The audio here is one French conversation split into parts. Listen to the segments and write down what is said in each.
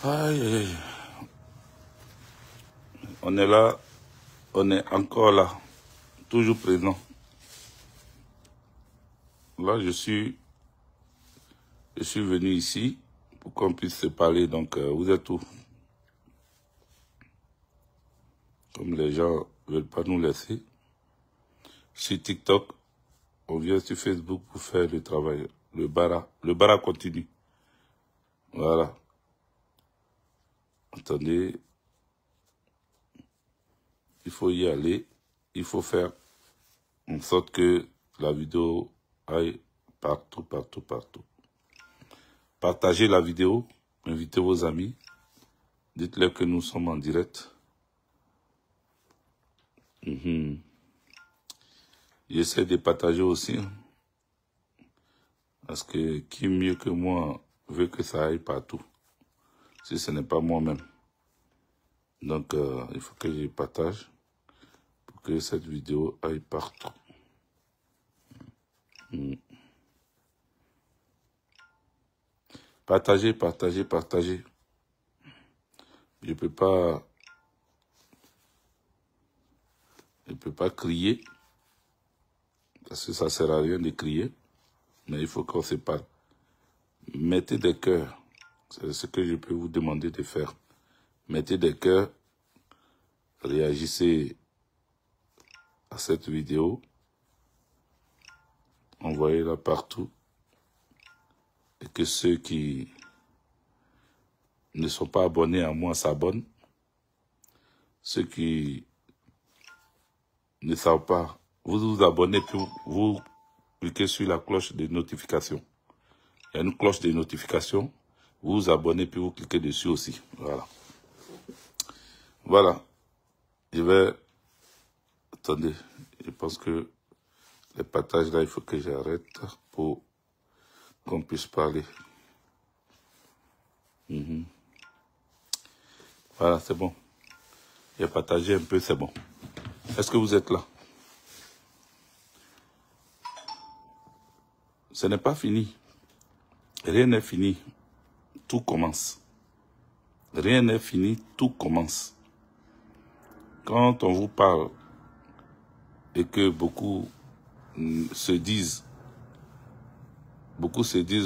Aïe, aïe, aïe. On est là, on est encore là, toujours présent. Là, je suis venu ici pour qu'on puisse se parler. Donc, vous êtes où? Comme les gens ne veulent pas nous laisser. Sur TikTok, on vient sur Facebook pour faire le travail. Le bara continue. Voilà. Attendez. Il faut y aller. Il faut faire en sorte que la vidéo aille partout, partout, partout. Partagez la vidéo. Invitez vos amis. Dites-leur que nous sommes en direct. J'essaie de partager aussi. Parce que qui mieux que moi veut que ça aille partout. Si ce n'est pas moi-même. Donc, il faut que je partage pour que cette vidéo aille partout. Partagez, partagez, partagez. Je peux pas crier, parce que ça sert à rien de crier, mais il faut qu'on se parle. Mettez des cœurs, c'est ce que je peux vous demander de faire. Mettez des cœurs, réagissez à cette vidéo, envoyez-la partout, et que ceux qui ne sont pas abonnés à moi s'abonnent. Ceux qui ne savent pas, vous vous abonnez, puis vous cliquez sur la cloche de notification. Il y a une cloche de notification, vous vous abonnez, puis vous cliquez dessus aussi. Voilà. Voilà. Je vais... Attendez, je pense que les partages là, il faut que j'arrête pour qu'on puisse parler. Voilà, c'est bon. J'ai partagé un peu, c'est bon. Est-ce que vous êtes là? Ce n'est pas fini. Rien n'est fini. Tout commence. Rien n'est fini, tout commence. Quand on vous parle et que beaucoup se disent,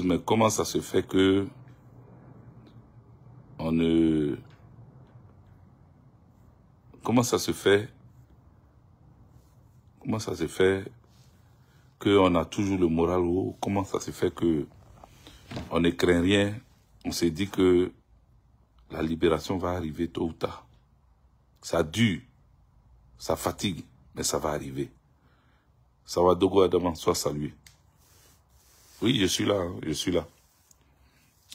mais comment ça se fait que on ne... Comment ça se fait qu'on a toujours le moral haut? Comment ça se fait que on ne craint rien? On s'est dit que la libération va arriver tôt ou tard. Ça dure, ça fatigue, mais ça va arriver. Sawadogo Adaman, soit salué. Oui, je suis là, je suis là.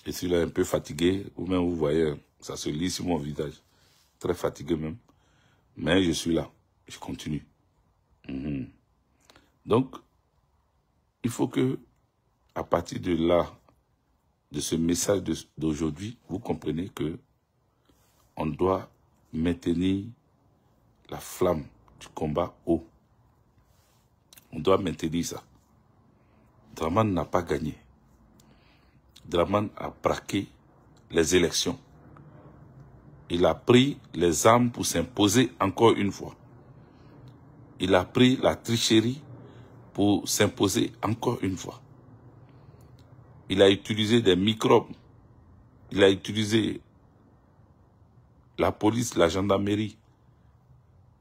Je suis là un peu fatigué, ou même vous voyez, ça se lit sur mon visage. Très fatigué même. Mais je suis là, je continue. Donc, il faut que, à partir de là, de ce message d'aujourd'hui, vous comprenez que on doit maintenir la flamme du combat haut. On doit maintenir ça. Draman n'a pas gagné. Draman a braqué les élections. Il a pris les armes pour s'imposer encore une fois. Il a pris la tricherie pour s'imposer encore une fois. Il a utilisé des microbes. Il a utilisé la police, la gendarmerie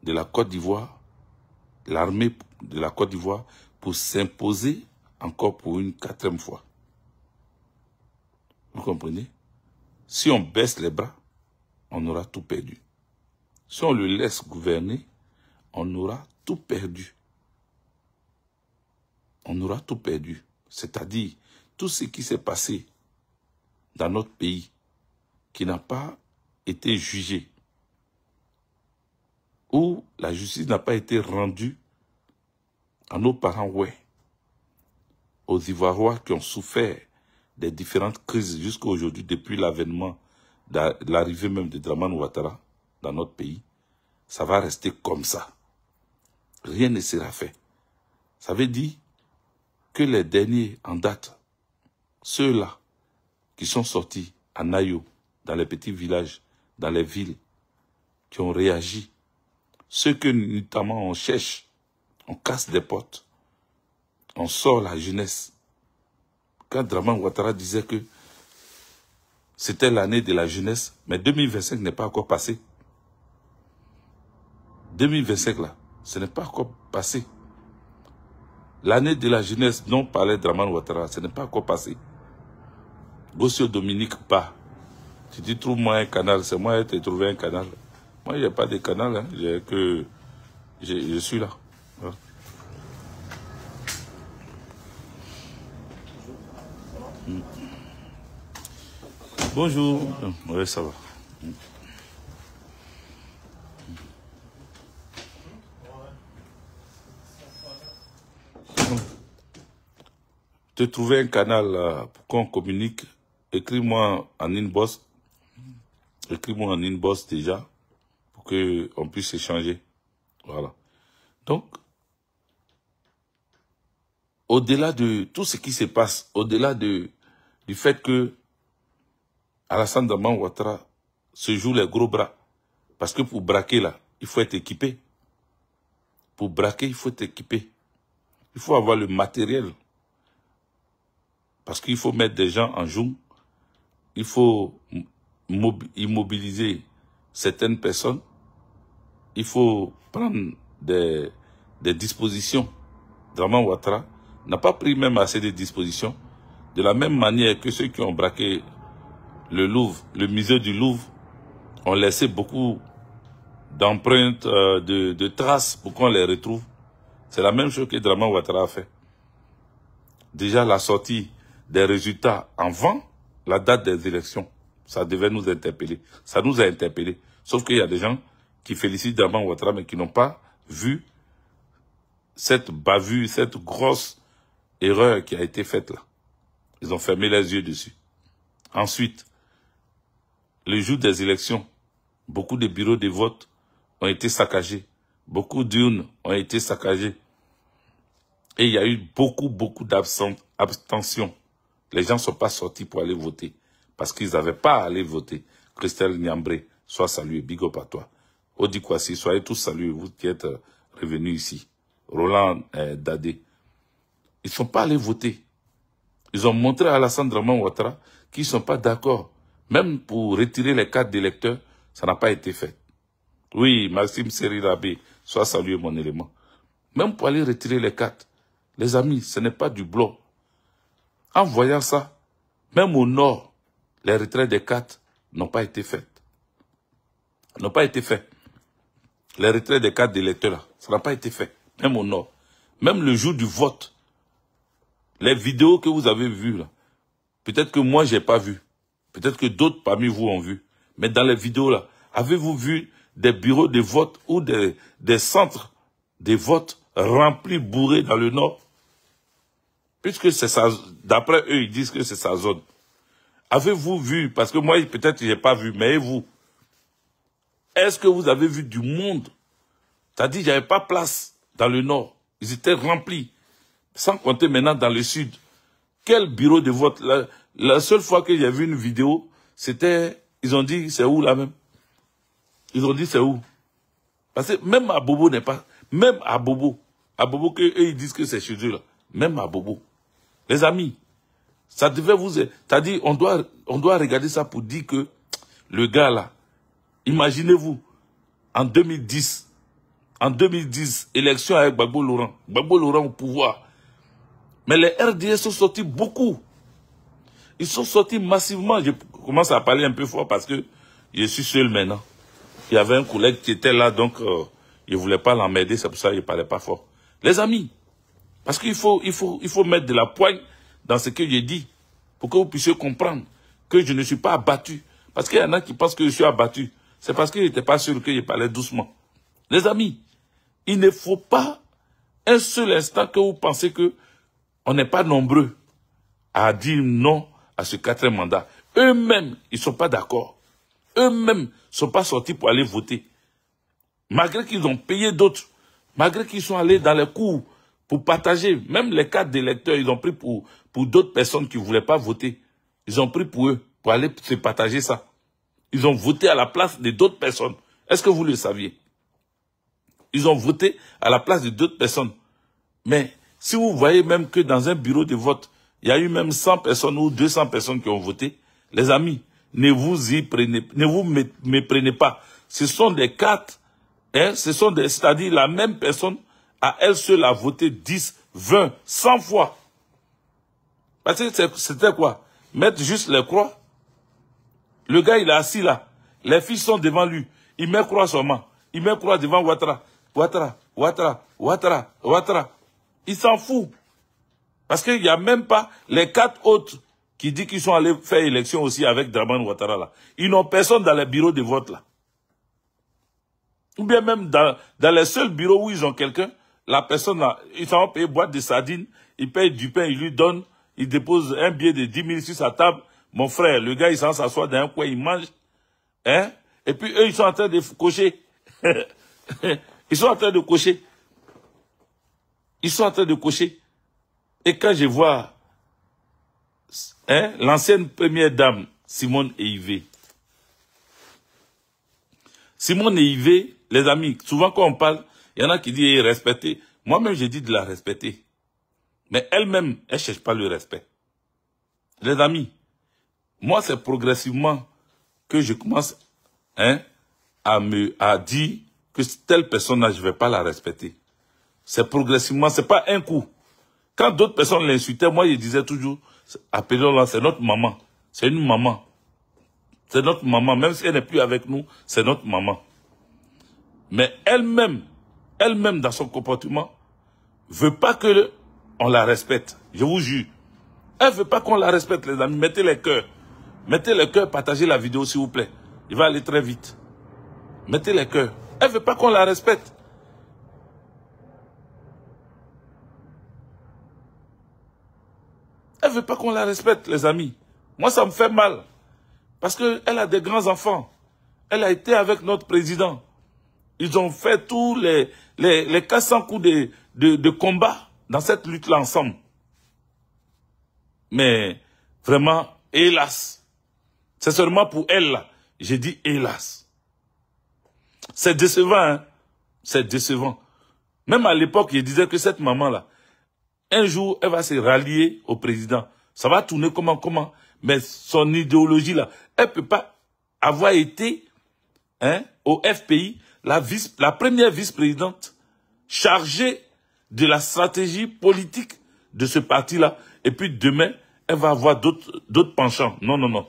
de la Côte d'Ivoire, l'armée de la Côte d'Ivoire pour s'imposer encore pour une 4e fois. Vous comprenez? Si on baisse les bras, on aura tout perdu. Si on le laisse gouverner, on aura tout perdu. On aura tout perdu. C'est-à-dire, tout ce qui s'est passé dans notre pays, qui n'a pas été jugé, où la justice n'a pas été rendue à nos parents, ouais, aux Ivoiriens qui ont souffert des différentes crises jusqu'à aujourd'hui, depuis l'avènement, de l'arrivée même de Dramane Ouattara dans notre pays, ça va rester comme ça. Rien ne sera fait. Ça veut dire que les derniers en date, ceux-là qui sont sortis à Nayo, dans les petits villages, dans les villes, qui ont réagi. Ceux que notamment on cherche, on casse des portes, on sort la jeunesse. Quand Dramane Ouattara disait que c'était l'année de la jeunesse, mais 2025 n'est pas encore passé. 2025 là, ce n'est pas encore passé. L'année de la jeunesse dont parlait Dramane Ouattara, ce n'est pas encore passé. Gossio Dominique Ba, tu dis trouve-moi un canal, c'est moi qui t'ai trouvé un canal. Moi, il n'y a pas de canal, hein. Je suis là. Voilà. Bonjour. Oui, ça va. Te trouver un canal pour qu'on communique, écris-moi en inbox. Écris-moi en inbox déjà, pour qu'on puisse échanger. Voilà. Donc, au-delà de tout ce qui se passe, au-delà du fait que Alassane Dramane Ouattara se joue les gros bras, parce que pour braquer là, il faut être équipé. Pour braquer, il faut être équipé. Il faut avoir le matériel. Parce qu'il faut mettre des gens en joue. Il faut immobiliser certaines personnes. Il faut prendre des dispositions. Dramane Ouattara n'a pas pris même assez de dispositions. De la même manière que ceux qui ont braqué le Louvre, le musée du Louvre, ont laissé beaucoup d'empreintes, de traces pour qu'on les retrouve. C'est la même chose que Dramane Ouattara a fait. Déjà la sortie des résultats avant la date des élections, ça devait nous interpeller. Ça nous a interpellés. Sauf qu'il y a des gens qui félicitent Dramane Ouattara mais qui n'ont pas vu cette bavure, cette grosse erreur qui a été faite là. Ils ont fermé les yeux dessus. Ensuite, le jour des élections, beaucoup de bureaux de vote ont été saccagés. Beaucoup d'urnes ont été saccagées. Et il y a eu beaucoup d'abstention. Les gens ne sont pas sortis pour aller voter. Parce qu'ils n'avaient pas à aller voter. Christelle Niambré, sois salué, big up à toi. Odi Kwasi, soyez tous salués, vous qui êtes revenus ici. Roland Dadé. Ils ne sont pas allés voter. Ils ont montré à Alassane Dramane Ouattara qu'ils ne sont pas d'accord. Même pour retirer les cartes d'électeurs, ça n'a pas été fait. Oui, Maxime Serirabé, sois salué mon élément. Même pour aller retirer les cartes, les amis, ce n'est pas du blanc. En voyant ça, même au nord, les retraits des cartes n'ont pas été faites. N'ont pas été faits. Les retraits des cartes d'électeurs, ça n'a pas été fait. Même au nord. Même le jour du vote, les vidéos que vous avez vues, là, peut-être que moi, je n'ai pas vu. Peut-être que d'autres parmi vous ont vu. Mais dans les vidéos, là, avez-vous vu des bureaux de vote ou des centres de vote remplis, bourrés dans le nord? Puisque c'est ça, d'après eux, ils disent que c'est sa zone. Avez-vous vu, parce que moi, peut-être, je n'ai pas vu, mais vous, est-ce que vous avez vu du monde? C'est-à-dire, il n'y avait pas place dans le nord. Ils étaient remplis. Sans compter maintenant dans le sud. Quel bureau de vote? La seule fois que j'ai vu une vidéo, c'était, ils ont dit, c'est où là même? Ils ont dit, c'est où? Parce que même à Bobo n'est pas, même à Bobo que eux, ils disent que c'est chez eux là. Même à Bobo. Les amis, ça devait vous... C'est-à-dire, on doit regarder ça pour dire que le gars là, imaginez-vous, en 2010, élection avec Gbagbo Laurent au pouvoir. Mais les RDS sont sortis beaucoup. Ils sont sortis massivement. Je commence à parler un peu fort parce que je suis seul maintenant. Il y avait un collègue qui était là, donc il ne voulait pas l'emmerder, c'est pour ça qu'il ne parlait pas fort. Les amis, parce qu'il faut mettre de la poigne dans ce que j'ai dit, pour que vous puissiez comprendre que je ne suis pas abattu. Parce qu'il y en a qui pensent que je suis abattu. C'est parce qu'il n'était pas sûr que je parlais doucement. Les amis, il ne faut pas un seul instant que vous pensez que on n'est pas nombreux à dire non à ce 4e mandat. Eux-mêmes, ils ne sont pas d'accord. Eux-mêmes ne sont pas sortis pour aller voter. Malgré qu'ils ont payé d'autres, malgré qu'ils sont allés dans les cours pour partager, même les cartes d'électeurs, ils ont pris pour d'autres personnes qui ne voulaient pas voter. Ils ont pris pour eux, pour aller se partager ça. Ils ont voté à la place de d'autres personnes. Est-ce que vous le saviez? Ils ont voté à la place de d'autres personnes. Mais si vous voyez même que dans un bureau de vote, il y a eu même 100 personnes ou 200 personnes qui ont voté, les amis, ne vous méprenez pas. Ce sont des cartes, hein, c'est-à-dire la même personne, à elle seule a voté 10, 20, 100 fois. Parce que c'était quoi? Mettre juste les croix. Le gars, il est assis là. Les filles sont devant lui. Il met croix seulement. Il met croix devant Ouattara. Ouattara, Ouattara, Ouattara, Ouattara. Il s'en fout. Parce qu'il n'y a même pas les 4 autres qui disent qu'ils sont allés faire élection aussi avec Dramane Ouattara là. Ils n'ont personne dans les bureaux de vote là. Ou bien même dans les seuls bureaux où ils ont quelqu'un, la personne là, ils s'en payent boîte de sardines, ils payent du pain, ils lui donnent, ils déposent un billet de 10 000 sur sa table. Mon frère, le gars, il s'en s'assoit dans un coin, il mange. Hein? Et puis eux, ils sont en train de cocher. Ils sont en train de cocher. Ils sont en train de cocher. Et quand je vois hein, l'ancienne première dame, Simone Eivé. Simone Eivé, les amis, souvent quand on parle, il y en a qui disent respecter. Moi-même, j'ai dit de la respecter. Mais elle-même, elle ne cherche pas le respect. Les amis, moi, c'est progressivement que je commence hein, à dire que telle personne-là, je ne vais pas la respecter. C'est progressivement, c'est pas un coup. Quand d'autres personnes l'insultaient, moi, je disais toujours, appelons-la, c'est notre maman. C'est une maman. C'est notre maman. Même si elle n'est plus avec nous, c'est notre maman. Mais elle-même dans son comportement, veut pas que on la respecte. Je vous jure. Elle veut pas qu'on la respecte, les amis. Mettez les cœurs. Mettez les cœurs, partagez la vidéo, s'il vous plaît. Il va aller très vite. Mettez les cœurs. Elle veut pas qu'on la respecte. Elle veut pas qu'on la respecte, les amis. Moi, ça me fait mal. Parce qu'elle a des grands enfants. Elle a été avec notre président. Ils ont fait tous les 400 coups de combat dans cette lutte-là ensemble. Mais, vraiment, hélas. C'est seulement pour elle, là. J'ai dit hélas. C'est décevant, hein. C'est décevant. Même à l'époque, je disais que cette maman-là, un jour, elle va se rallier au président. Ça va tourner comment. Mais son idéologie, là, elle ne peut pas avoir été hein, au FPI, la première vice-présidente chargée de la stratégie politique de ce parti-là. Et puis demain, elle va avoir d'autres penchants. Non.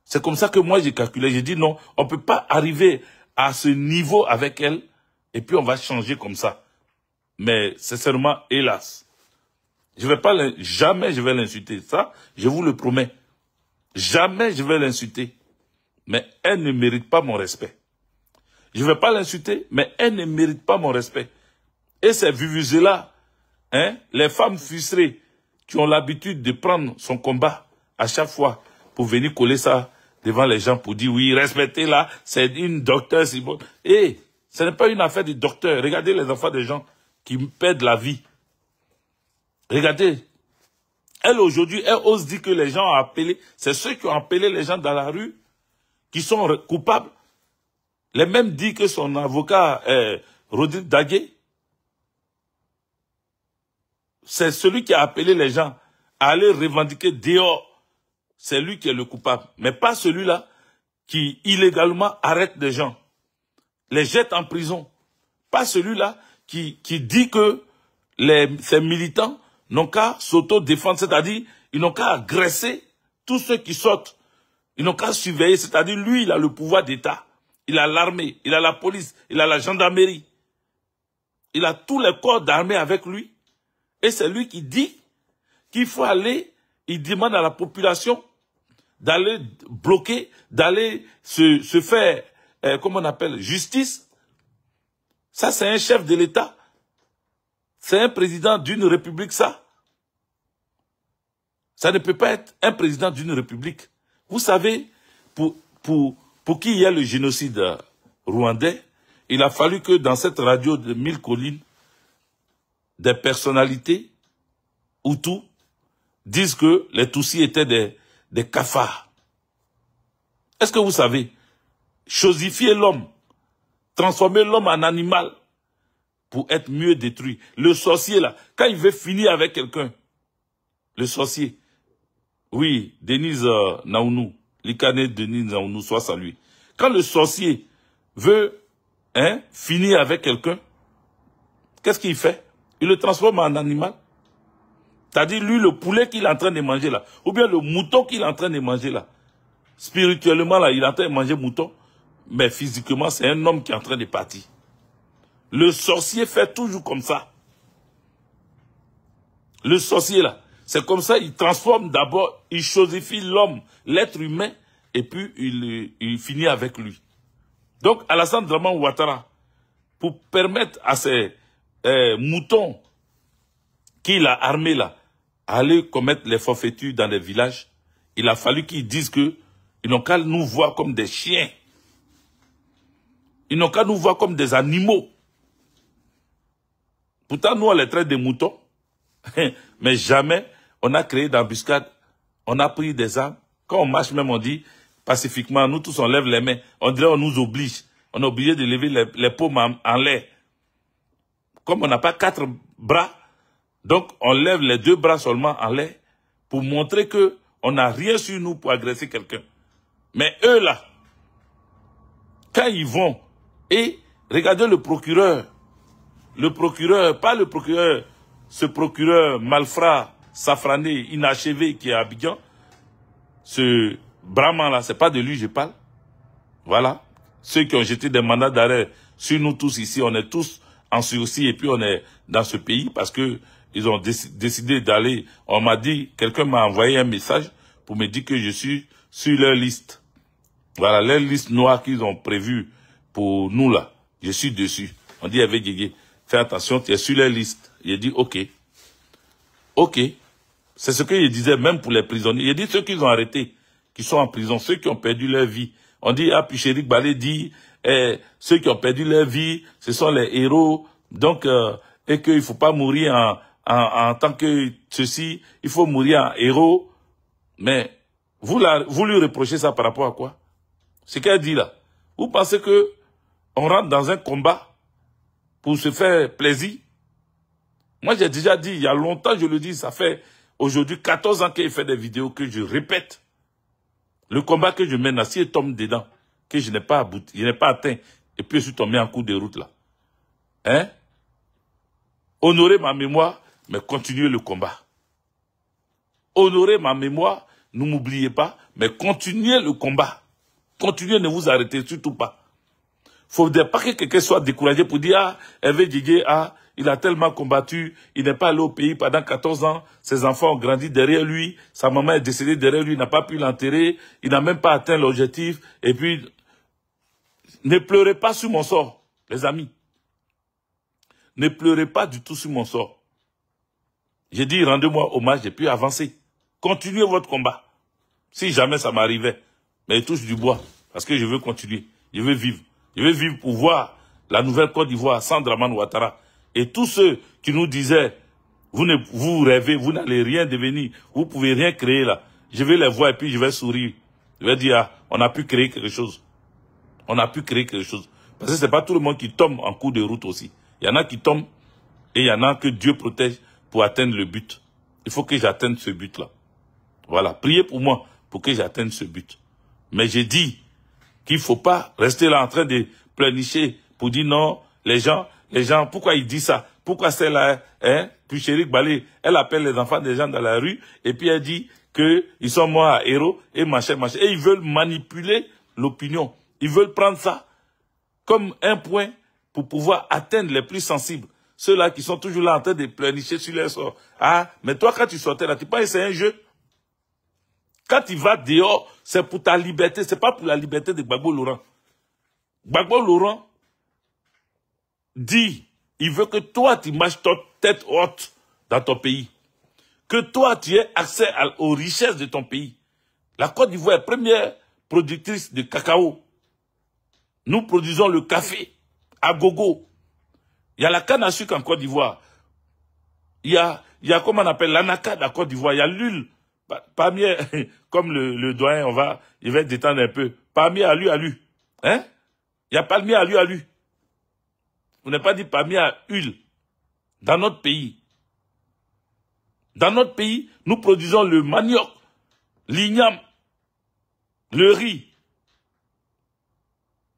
C'est comme ça que moi, j'ai calculé. J'ai dit non, on ne peut pas arriver à ce niveau avec elle et puis on va changer comme ça. Mais sincèrement, hélas. Jamais je vais l'insulter. Ça, je vous le promets. Jamais je vais l'insulter. Mais elle ne mérite pas mon respect. Je ne vais pas l'insulter, mais elle ne mérite pas mon respect. Et ces vuvuzela, hein, les femmes frustrées qui ont l'habitude de prendre son combat à chaque fois pour venir coller ça devant les gens pour dire oui, respectez-la, c'est une docteure, c'est bon. Et ce n'est pas une affaire de docteur. Regardez les enfants des gens qui perdent la vie. Regardez. Elle, aujourd'hui, elle ose dire que les gens ont appelé, c'est ceux qui ont appelé les gens dans la rue, qui sont coupables. Les mêmes dit que son avocat, Rodrigue Daguet, c'est celui qui a appelé les gens à aller revendiquer dehors. C'est lui qui est le coupable. Mais pas celui-là qui illégalement arrête des gens, les jette en prison. Pas celui-là qui dit que ces militants n'ont qu'à s'auto-défendre, c'est-à-dire ils n'ont qu'à agresser tous ceux qui sortent. Ils n'ont qu'à surveiller, c'est-à-dire lui, il a le pouvoir d'État. Il a l'armée, il a la police, il a la gendarmerie. Il a tous les corps d'armée avec lui. Et c'est lui qui dit qu'il faut aller, il demande à la population d'aller bloquer, d'aller se faire, comment on appelle, justice. Ça, c'est un chef de l'État. C'est un président d'une république, ça. Ça ne peut pas être un président d'une république. Vous savez, pour qu'il y ait le génocide rwandais, il a fallu que dans cette radio de 1000 collines, des personnalités, Hutus, disent que les Tutsis étaient des cafards. Est-ce que vous savez, chosifier l'homme, transformer l'homme en animal pour être mieux détruit. Le sorcier, là, quand il veut finir avec quelqu'un, le sorcier, oui, Denise Naounou, l'Ikané Denise Naounou, soit salué. Quand le sorcier veut finir avec quelqu'un, qu'est-ce qu'il fait? Il le transforme en animal. C'est-à-dire, lui, le poulet qu'il est en train de manger là, ou bien le mouton qu'il est en train de manger là, spirituellement là, il est en train de manger mouton, mais physiquement, c'est un homme qui est en train de partir. Le sorcier fait toujours comme ça. Le sorcier là, c'est comme ça, il transforme d'abord, il chosifie l'homme, l'être humain, et puis il finit avec lui. Donc, Alassane Draman Ouattara, pour permettre à ces moutons qu'il a armés là, à aller commettre les forfaitures dans les villages, il a fallu qu'ils disent que ils n'ont qu'à nous voir comme des chiens. Ils n'ont qu'à nous voir comme des animaux. Pourtant, nous, on les traite des moutons. Mais jamais on a créé d'embuscade. On a pris des armes. Quand on marche même, on dit pacifiquement, nous tous, on lève les mains. On dirait on nous oblige. On est obligé de lever les paumes en l'air. Comme on n'a pas 4 bras, donc on lève les 2 bras seulement en l'air pour montrer que on n'a rien sur nous pour agresser quelqu'un. Mais eux là, quand ils vont, et regardez le procureur, pas le procureur, ce procureur malfrat, safrané, inachevé qui est à Abidjan, ce Brahman là, c'est pas de lui je parle. Voilà. Ceux qui ont jeté des mandats d'arrêt sur nous tous ici, on est tous en sursis et puis on est dans ce pays parce que ils ont décidé d'aller. On m'a dit, quelqu'un m'a envoyé un message pour me dire que je suis sur leur liste. Voilà, leur liste noire qu'ils ont prévue pour nous là. Je suis dessus. On dit avec Guégué, fais attention, tu es sur leur liste. J'ai dit ok. Ok. C'est ce que je disais même pour les prisonniers. J'ai dit ceux qu'ils ont arrêtés, qui sont en prison, ceux qui ont perdu leur vie. On dit, ah, puis Chérik Balé dit, ceux qui ont perdu leur vie, ce sont les héros. Donc, et qu'il ne faut pas mourir en tant que ceci, il faut mourir en héros. Mais vous lui reprochez ça par rapport à quoi? Ce qu'elle dit là. Vous pensez que on rentre dans un combat pour se faire plaisir? Moi, j'ai déjà dit, il y a longtemps, je le dis, ça fait aujourd'hui 14 ans qu'il fait des vidéos que je répète. Le combat que je mène, si je tombe dedans, que je n'ai pas abouti, je n'ai pas atteint, et puis je suis tombé en cours de route là. Hein? Honorez ma mémoire, mais continuez le combat. Honorez ma mémoire, ne m'oubliez pas, mais continuez le combat. Continuez, ne vous arrêtez surtout pas. Faudrait pas que quelqu'un soit découragé pour dire, ah, Hervé Guégué, ah, il a tellement combattu, il n'est pas allé au pays pendant 14 ans, ses enfants ont grandi derrière lui, sa maman est décédée derrière lui, il n'a pas pu l'enterrer, il n'a même pas atteint l'objectif, et puis, ne pleurez pas sur mon sort, les amis. Ne pleurez pas du tout sur mon sort. J'ai dit, rendez-moi hommage et puis avancez. Continuez votre combat. Si jamais ça m'arrivait, mais je touche du bois, parce que je veux continuer, je veux vivre. Je veux vivre pour voir la nouvelle Côte d'Ivoire sans Draman Ouattara. Et tous ceux qui nous disaient, vous rêvez, vous n'allez rien devenir, vous pouvez rien créer là. Je vais les voir et puis je vais sourire. Je vais dire, ah, on a pu créer quelque chose. On a pu créer quelque chose. Parce que c'est pas tout le monde qui tombe en cours de route aussi. Il y en a qui tombent et il y en a que Dieu protège pour atteindre le but. Il faut que j'atteigne ce but-là. Voilà, priez pour moi pour que j'atteigne ce but. Mais j'ai dit qu'il ne faut pas rester là en train de pleurnicher pour dire non, les gens, pourquoi ils disent ça? Pourquoi celle-là, puis Chérik Balé, elle appelle les enfants des gens dans la rue, et puis elle dit qu'ils sont morts à héros, et machin, machin. Et ils veulent manipuler l'opinion. Ils veulent prendre ça comme un point pour pouvoir atteindre les plus sensibles. Ceux-là qui sont toujours là en train de pleurnicher sur leur sort. Ah, mais toi, quand tu sortais là, tu penses que c'est un jeu? Quand tu vas dehors, c'est pour ta liberté, c'est pas pour la liberté de Gbagbo Laurent. Gbagbo Laurent dit, il veut que toi, tu marches ta tête haute dans ton pays. Que toi, tu aies accès aux richesses de ton pays. La Côte d'Ivoire est première productrice de cacao. Nous produisons le café à gogo. Il y a la canne à sucre en Côte d'Ivoire. Il y a comment on appelle l'anacade à Côte d'Ivoire. Il y a l'huile. Parmi, comme le doyen, je vais détendre un peu. Parmi à lui. Hein? Il y a palmier à lui. Vous n'avez pas dit palmier à huile. Dans notre pays. Dans notre pays, nous produisons le manioc, l'igname, le riz.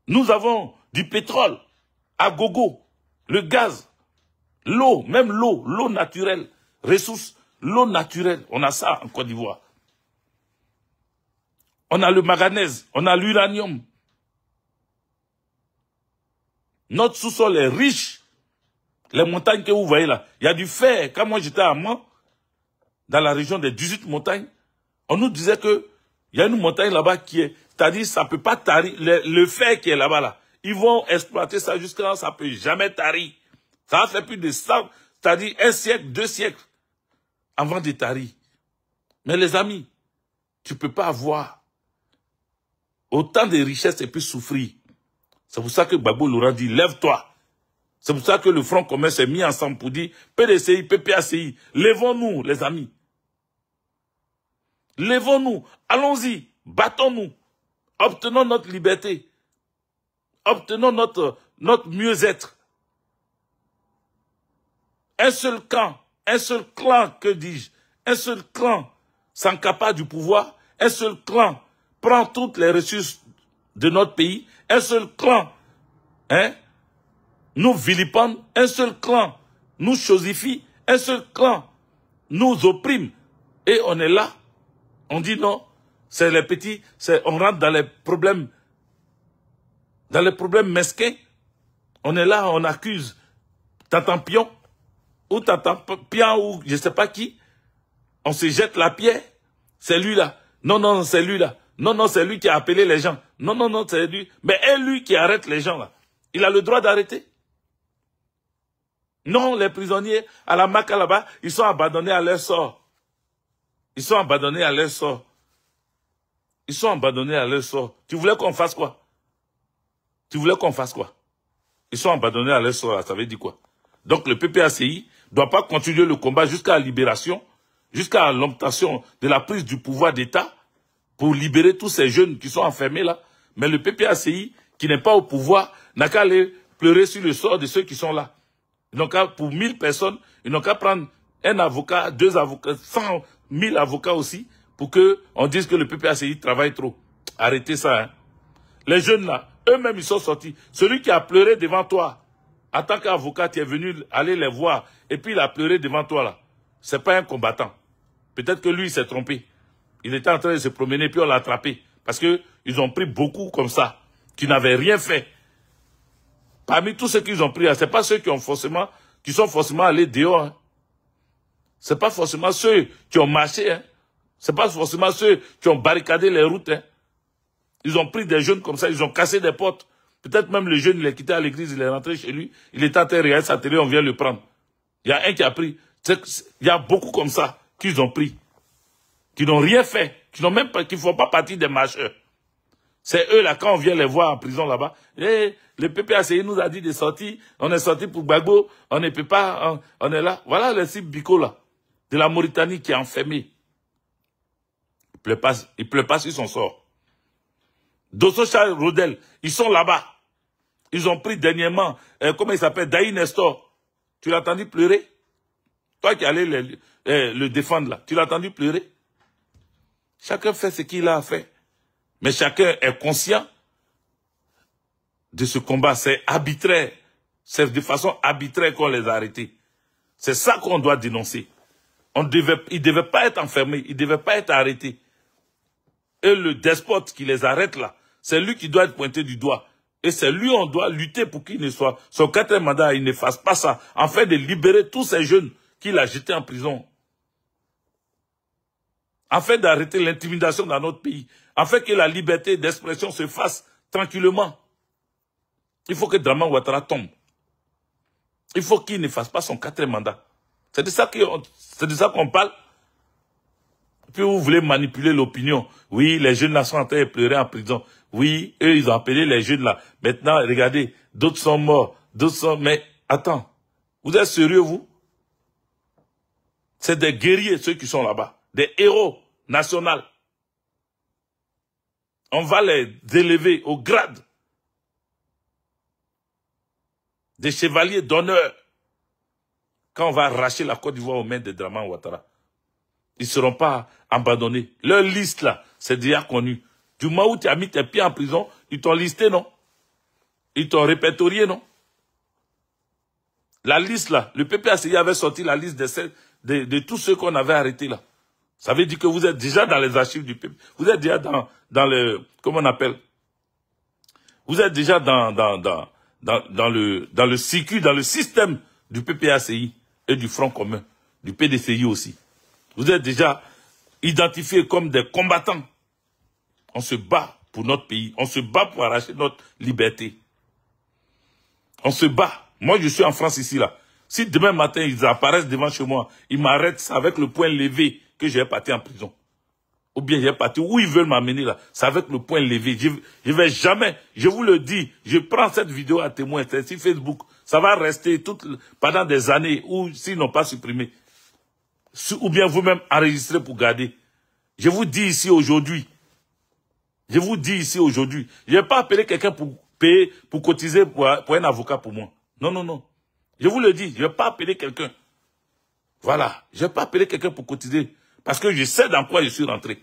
Nous avons du pétrole à gogo, le gaz, l'eau, même l'eau naturelle, ressources, l'eau naturelle. On a ça en Côte d'Ivoire. On a le manganèse, on a l'uranium. Notre sous-sol est riche. Les montagnes que vous voyez là, il y a du fer. Quand moi j'étais à Mans, dans la région des 18 montagnes, on nous disait que il y a une montagne là-bas qui est, c'est-à-dire ça peut pas tarir, le fer qui est là-bas là, ils vont exploiter ça jusqu'à là, ça peut jamais tarir. Ça va faire plus de 100, c'est-à-dire 1 siècle, 2 siècles avant de tarir. Mais les amis, tu peux pas avoir autant de richesses et puis souffrir. C'est pour ça que Gbagbo Laurent dit, lève-toi. C'est pour ça que le Front commun s'est mis ensemble pour dire, PDCI, PPACI, lèvons-nous, les amis. Lèvons-nous, allons-y, battons-nous, obtenons notre liberté, obtenons notre mieux-être. Un seul clan, que dis-je, un seul clan s'encapare du pouvoir, un seul clan prend toutes les ressources de notre pays, un seul clan, nous vilipende, un seul clan nous chosifie, un seul clan nous opprime, et on est là, on dit non, c'est les petits, on rentre dans les problèmes mesquins, on est là, on accuse Tantan Pion, ou Tantan Pian, ou je ne sais pas qui, on se jette la pierre, c'est lui là, non, c'est lui là, non, c'est lui qui a appelé les gens, non, c'est lui, mais est lui qui arrête les gens là, il a le droit d'arrêter. Non, les prisonniers à la Maka là-bas, ils sont abandonnés à leur sort. Ils sont abandonnés à leur sort. Ils sont abandonnés à leur sort. Tu voulais qu'on fasse quoi? Tu voulais qu'on fasse quoi? Ils sont abandonnés à leur sort, ça veut dire quoi? Donc le PPACI ne doit pas continuer le combat jusqu'à la libération, jusqu'à l'obtention de la prise du pouvoir d'État pour libérer tous ces jeunes qui sont enfermés là. Mais le PPACI, qui n'est pas au pouvoir, n'a qu'à aller pleurer sur le sort de ceux qui sont là. Ils n'ont qu'à, pour 1000 personnes, ils n'ont qu'à prendre un avocat, 2 avocats, 100 000 avocats aussi, pour qu'on dise que le PPACI travaille trop. Arrêtez ça, hein. Les jeunes là, eux-mêmes, ils sont sortis. Celui qui a pleuré devant toi, en tant qu'avocat, tu es venu aller les voir, et puis il a pleuré devant toi là. C'est pas un combattant. Peut-être que lui, il s'est trompé. Il était en train de se promener, puis on l'a attrapé. Parce que ils ont pris beaucoup comme ça, qui n'avaient rien fait. Parmi tous ceux qu'ils ont pris, ce n'est pas ceux qui sont forcément allés dehors. Hein. Ce n'est pas forcément ceux qui ont marché. Hein. Ce n'est pas forcément ceux qui ont barricadé les routes. Hein. Ils ont pris des jeunes comme ça, ils ont cassé des portes. Peut-être même le jeune, il est quitté à l'église, il est rentré chez lui, il est en train de regarder sa télé, on vient le prendre. Il y a un qui a pris. Il y a beaucoup comme ça qu'ils ont pris, qui n'ont rien fait, qui ne font pas partie des marcheurs. C'est eux là, quand on vient les voir en prison là-bas, le PPACI nous a dit de sortir, on est sorti pour Gbagbo, on ne peut pas, on est là. Voilà le type Biko là, de la Mauritanie qui est enfermé. Il pleut pas sur son sort. Dosso Charles Rodel, ils sont là-bas. Ils ont pris dernièrement, comment il s'appelle, Daï Nestor. Tu l'as entendu pleurer? Toi qui allais le défendre là, tu l'as entendu pleurer? Chacun fait ce qu'il a à faire. Mais chacun est conscient de ce combat. C'est arbitraire. C'est de façon arbitraire qu'on les a arrêtés. C'est ça qu'on doit dénoncer. Ils ne devaient pas être enfermés. Ils ne devaient pas être arrêtés. Et le despote qui les arrête là, c'est lui qui doit être pointé du doigt. Et c'est lui on doit lutter pour qu'il ne soit... Son 4e mandat, il ne fasse pas ça. Afin de libérer tous ces jeunes qu'il a jetés en prison. Afin d'arrêter l'intimidation dans notre pays. Afin que la liberté d'expression se fasse tranquillement. Il faut que Draman Ouattara tombe. Il faut qu'il ne fasse pas son 4e mandat. C'est de ça qu'on parle. Puis vous voulez manipuler l'opinion. Oui, les jeunes là sont en train de pleurer en prison. Oui, eux, ils ont appelé les jeunes là. Maintenant, regardez, d'autres sont morts. D'autres sont... Mais attends, vous êtes sérieux, vous? C'est des guerriers, ceux qui sont là-bas. Des héros nationaux. On va les élever au grade. des chevaliers d'honneur, quand on va arracher la Côte d'Ivoire aux mains de Dramane Ouattara. Ils ne seront pas abandonnés. Leur liste, là, c'est déjà connu. Du moment où tu as mis tes pieds en prison, ils t'ont listé, non? Ils t'ont répertorié, non? La liste, là, le PPACI avait sorti la liste de tous ceux qu'on avait arrêtés, là. Ça veut dire que vous êtes déjà dans les archives du PP. Vous êtes déjà dans le... Comment on appelle? Vous êtes déjà dans le circuit, dans le système du PPACI et du Front commun, du PDCI aussi. Vous êtes déjà identifiés comme des combattants. On se bat pour notre pays. On se bat pour arracher notre liberté. On se bat. Moi, je suis en France ici, là. Si demain matin, ils apparaissent devant chez moi, ils m'arrêtent, c'est avec le poing levé que je vais partir en prison. Ou bien je vais partir où ils veulent m'amener, là. C'est avec le poing levé. Je vais jamais, je vous le dis, je prends cette vidéo à témoin, c'est sur Facebook. Ça va rester pendant des années, ou s'ils n'ont pas supprimé. Ou bien vous-même enregistré pour garder. Je vous dis ici aujourd'hui. Je vous dis ici aujourd'hui. Je ne vais pas appeler quelqu'un pour payer, pour cotiser pour un avocat pour moi. Non, non, non. Je vous le dis, je ne vais pas appeler quelqu'un. Voilà. Je ne vais pas appeler quelqu'un pour cotiser. Parce que je sais dans quoi je suis rentré.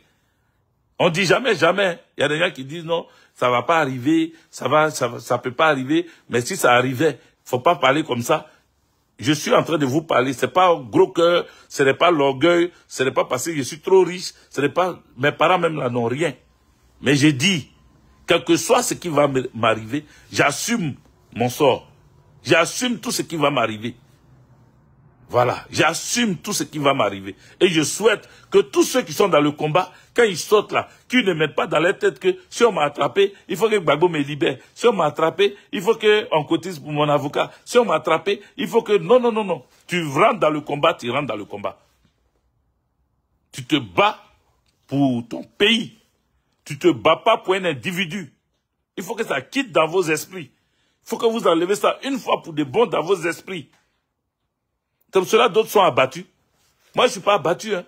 On dit jamais, jamais. Il y a des gens qui disent non, ça ne va pas arriver, ça peut pas arriver. Mais si ça arrivait, il ne faut pas parler comme ça. Je suis en train de vous parler. Ce n'est pas gros cœur, ce n'est pas l'orgueil, ce n'est pas parce que je suis trop riche, ce n'est pas, mes parents même là n'ont rien. Mais j'ai dit, quel que soit ce qui va m'arriver, j'assume mon sort. J'assume tout ce qui va m'arriver. Voilà, j'assume tout ce qui va m'arriver. Et je souhaite que tous ceux qui sont dans le combat, quand ils sortent là, qu'ils ne mettent pas dans leur tête que si on m'a attrapé, il faut que Gbagbo me libère. Si on m'a attrapé, il faut qu'on cotise pour mon avocat. Si on m'a attrapé, il faut que... Non, non, non, non. Tu rentres dans le combat, tu rentres dans le combat. Tu te bats pour ton pays. Tu te bats pas pour un individu. Il faut que ça quitte dans vos esprits. Il faut que vous enlevez ça une fois pour de bon dans vos esprits. Comme cela, d'autres sont abattus. Moi, je ne suis pas abattu. Hein.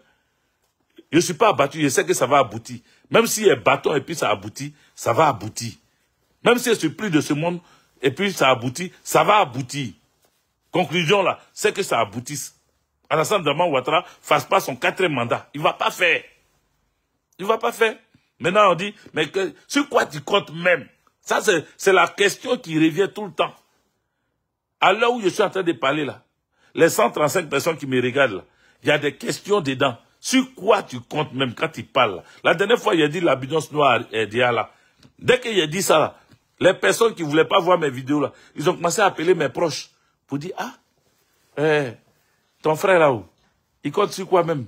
Je ne suis pas abattu. Je sais que ça va aboutir. Même s'il y a bâton et puis ça aboutit, ça va aboutir. Même si je suis plus de ce monde et puis ça aboutit, ça va aboutir. Conclusion là, c'est que ça aboutisse. Alassane Dramane Ouattara ne fasse pas son 4e mandat. Il ne va pas faire. Il ne va pas faire. Maintenant, on dit, mais sur quoi tu comptes même? Ça, c'est la question qui revient tout le temps. À l'heure où je suis en train de parler là, les 135 personnes qui me regardent là, il y a des questions dedans. Sur quoi tu comptes même quand tu parles là? La dernière fois, il a dit la bidonce noire est déjà là. Dès qu'il a dit ça là, les personnes qui ne voulaient pas voir mes vidéos là, ils ont commencé à appeler mes proches pour dire, ah, ton frère là-haut, il compte sur quoi même?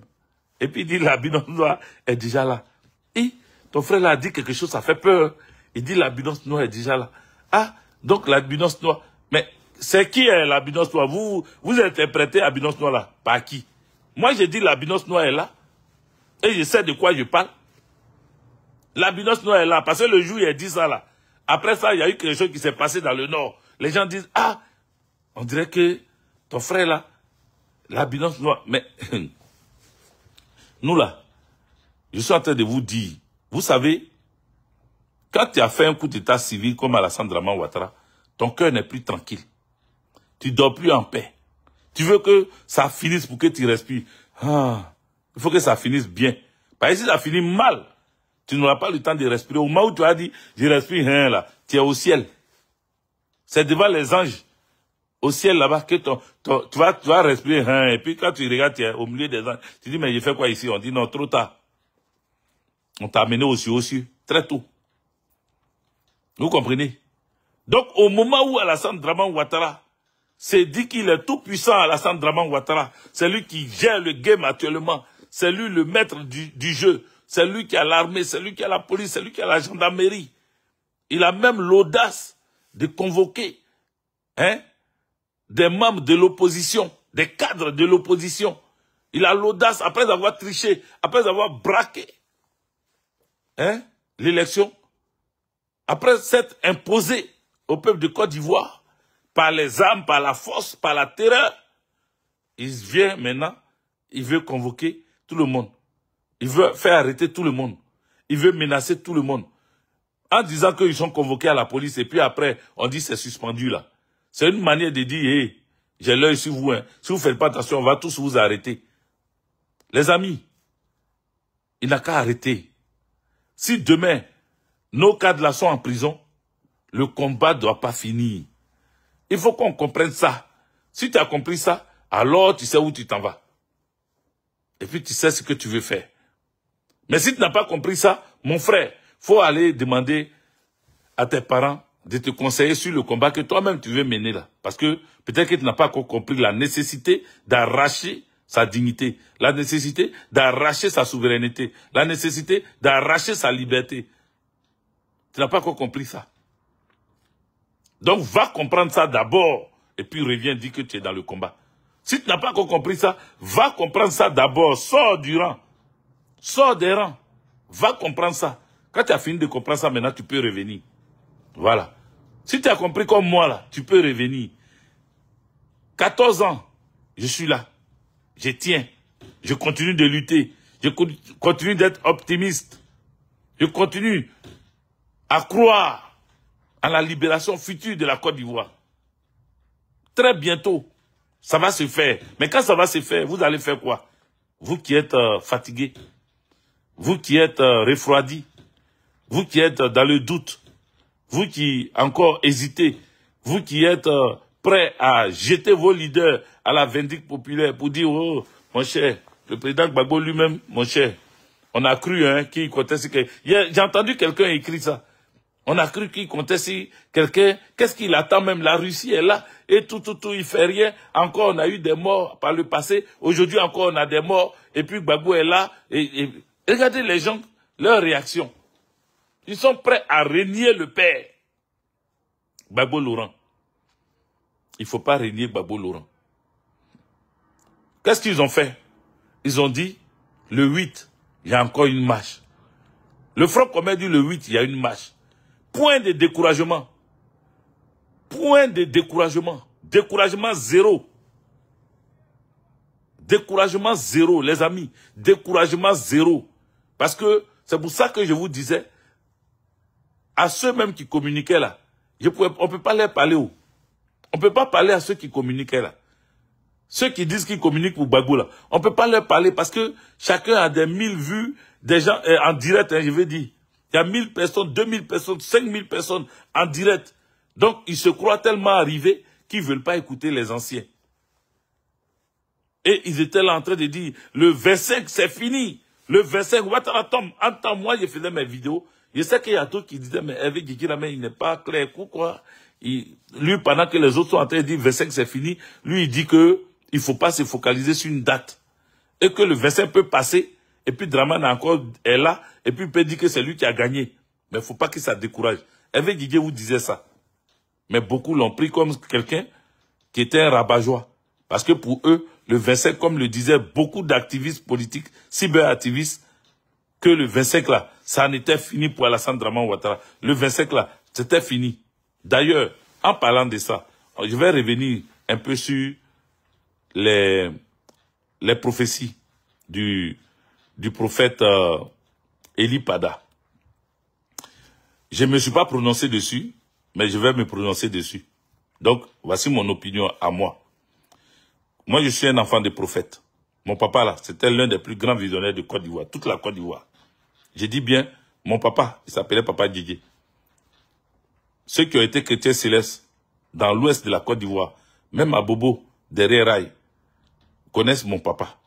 Et puis il dit la bidonce noire est déjà là. Et ton frère là a dit quelque chose, ça fait peur. Il dit la bidonce noire est déjà là. Ah, donc la bidonce noire. Mais c'est qui est la bidonce noire? Vous interprétez la bidonce noire là. Par qui? Moi, j'ai dit la bidonce noire est là. Et je sais de quoi je parle. La bidonce noire est là. Parce que le jour où il a dit ça là. Après ça, il y a eu quelque chose qui s'est passé dans le nord. Les gens disent, ah, on dirait que ton frère là, la bidonce noire. Mais, nous là, je suis en train de vous dire, vous savez, quand tu as fait un coup d'état civil comme Alassane Dramane Ouattara, ton cœur n'est plus tranquille. Tu ne dors plus en paix. Tu veux que ça finisse pour que tu respires. Ah, il faut que ça finisse bien. Parce que si ça finit mal, tu n'auras pas le temps de respirer. Au moment où tu as dit, je respire, hein, là, tu es au ciel. C'est devant les anges, au ciel là-bas, que tu vas respirer. Hein, et puis quand tu regardes, tu es au milieu des anges. Tu dis, mais je fais quoi ici? On dit, non, trop tard. On t'a amené au cieux, très tôt. Vous comprenez? Donc, au moment où Alassane Dramane Ouattara s'est dit qu'il est tout puissant, Alassane Dramane Ouattara, c'est lui qui gère le game actuellement, c'est lui le maître du jeu, c'est lui qui a l'armée, c'est lui qui a la police, c'est lui qui a la gendarmerie. Il a même l'audace de convoquer des membres de l'opposition, des cadres de l'opposition. Il a l'audace, après avoir triché, après avoir braqué l'élection, après s'être imposé au peuple de Côte d'Ivoire, par les armes, par la force, par la terreur, il vient maintenant, il veut convoquer tout le monde. Il veut faire arrêter tout le monde. Il veut menacer tout le monde. En disant qu'ils sont convoqués à la police et puis après, on dit c'est suspendu là. C'est une manière de dire, hey, j'ai l'œil sur vous. Hein. Si vous ne faites pas attention, on va tous vous arrêter. Les amis, il n'a qu'à arrêter. Si demain, nos cadres là sont en prison, le combat ne doit pas finir. Il faut qu'on comprenne ça. Si tu as compris ça, alors tu sais où tu t'en vas. Et puis tu sais ce que tu veux faire. Mais si tu n'as pas compris ça, mon frère, faut aller demander à tes parents de te conseiller sur le combat que toi-même tu veux mener là. Parce que peut-être que tu n'as pas encore compris la nécessité d'arracher sa dignité, la nécessité d'arracher sa souveraineté, la nécessité d'arracher sa liberté. Tu n'as pas encore compris ça. Donc va comprendre ça d'abord et puis reviens dire que tu es dans le combat. Si tu n'as pas encore compris ça, va comprendre ça d'abord, sors du rang, sors des rangs, va comprendre ça. Quand tu as fini de comprendre ça, maintenant tu peux revenir. Voilà. Si tu as compris comme moi là, tu peux revenir. 14 ans, je suis là. Je tiens. Je continue de lutter. Je continue d'être optimiste. Je continue à croire à la libération future de la Côte d'Ivoire. Très bientôt, ça va se faire. Mais quand ça va se faire, vous allez faire quoi? Vous qui êtes fatigués, vous qui êtes refroidis, vous qui êtes dans le doute, vous qui encore hésitez, vous qui êtes prêts à jeter vos leaders à la vindicte populaire pour dire, oh, mon cher, le président Gbagbo lui-même, mon cher, on a cru qu'il comptait sur quelqu'un. J'ai entendu quelqu'un écrire ça. On a cru qu'il comptait sur quelqu'un. Qu'est-ce qu'il attend même? La Russie est là et tout, il fait rien. Encore, on a eu des morts par le passé. Aujourd'hui, encore, on a des morts. Et puis, Gbagbo est là. Et regardez les gens, leur réaction. Ils sont prêts à régner le père. Gbagbo Laurent. Il ne faut pas régner Gbagbo Laurent. Qu'est-ce qu'ils ont fait? Ils ont dit, le 8, il y a encore une marche. Le Front commun dit, le 8, il y a une marche. Point de découragement. Point de découragement. Découragement zéro. Découragement zéro, les amis. Découragement zéro. Parce que c'est pour ça que je vous disais, à ceux-mêmes qui communiquaient là, on ne peut pas leur parler où? On ne peut pas parler à ceux qui communiquaient là. Ceux qui disent qu'ils communiquent pour Gbagbo là. On ne peut pas leur parler parce que chacun a des 1000 vues, des gens en direct, je veux dire. Il y a 1000 personnes, 2000 personnes, 5000 personnes en direct. Donc, ils se croient tellement arrivés qu'ils ne veulent pas écouter les anciens. Et ils étaient là en train de dire, le 25, c'est fini. Le 25, attends, moi, je faisais mes vidéos. Je sais qu'il y a d'autres qui disaient, mais Hervé Djidji-Lamé, il n'est pas clair. Pourquoi? Lui, pendant que les autres sont en train de dire 25, c'est fini, lui, il dit que il ne faut pas se focaliser sur une date. Et que le 25 peut passer, et puis Dramane encore est là, et puis il peut dire que c'est lui qui a gagné. Mais il ne faut pas que ça décourage. Hervé Djidji vous disait ça. Mais beaucoup l'ont pris comme quelqu'un qui était un rabat-joie. Parce que pour eux, le 25, comme le disaient beaucoup d'activistes politiques, cyberactivistes, que le 25 là, ça en était fini pour Alassane Dramane Ouattara. Le 25 là, c'était fini. D'ailleurs, en parlant de ça, je vais revenir un peu sur les prophéties du prophète Eli Pada. Je ne me suis pas prononcé dessus, mais je vais me prononcer dessus. Donc, voici mon opinion à moi. Moi, je suis un enfant de prophète. Mon papa, là, c'était l'un des plus grands visionnaires de Côte d'Ivoire, toute la Côte d'Ivoire. Je dis bien, mon papa, il s'appelait Papa Djidji. Ceux qui ont été chrétiens célestes dans l'ouest de la Côte d'Ivoire, même à Bobo, derrière Rail, connaissent mon papa.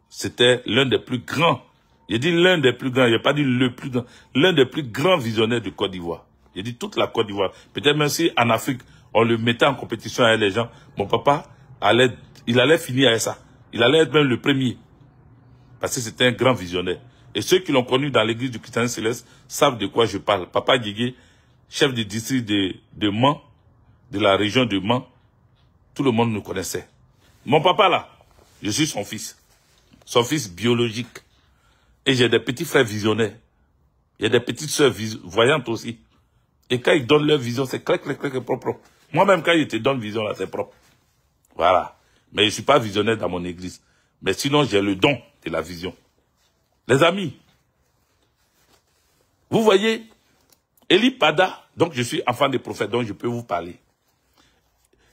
C'était l'un des plus grands. J'ai dit l'un des plus grands, je n'ai pas dit le plus grand. L'un des plus grands visionnaires de Côte d'Ivoire. J'ai dit toute la Côte d'Ivoire. Peut-être même si en Afrique, on le mettait en compétition avec les gens, mon papa, il allait finir avec ça. Il allait être même le premier. Parce que c'était un grand visionnaire. Et ceux qui l'ont connu dans l'église du Christianisme céleste savent de quoi je parle. Papa Djidji, chef du district de Mans, de la région de Mans, tout le monde nous connaissait. Mon papa là, je suis son fils biologique. Et j'ai des petits frères visionnaires. Il y a des petites sœurs voyantes aussi. Et quand ils donnent leur vision, c'est clac, propre. Moi-même, quand ils te donnent vision là, c'est propre. Voilà. Mais je ne suis pas visionnaire dans mon église. Mais sinon, j'ai le don de la vision. Les amis, vous voyez, Eli Pada, donc je suis enfant des prophètes, donc je peux vous parler.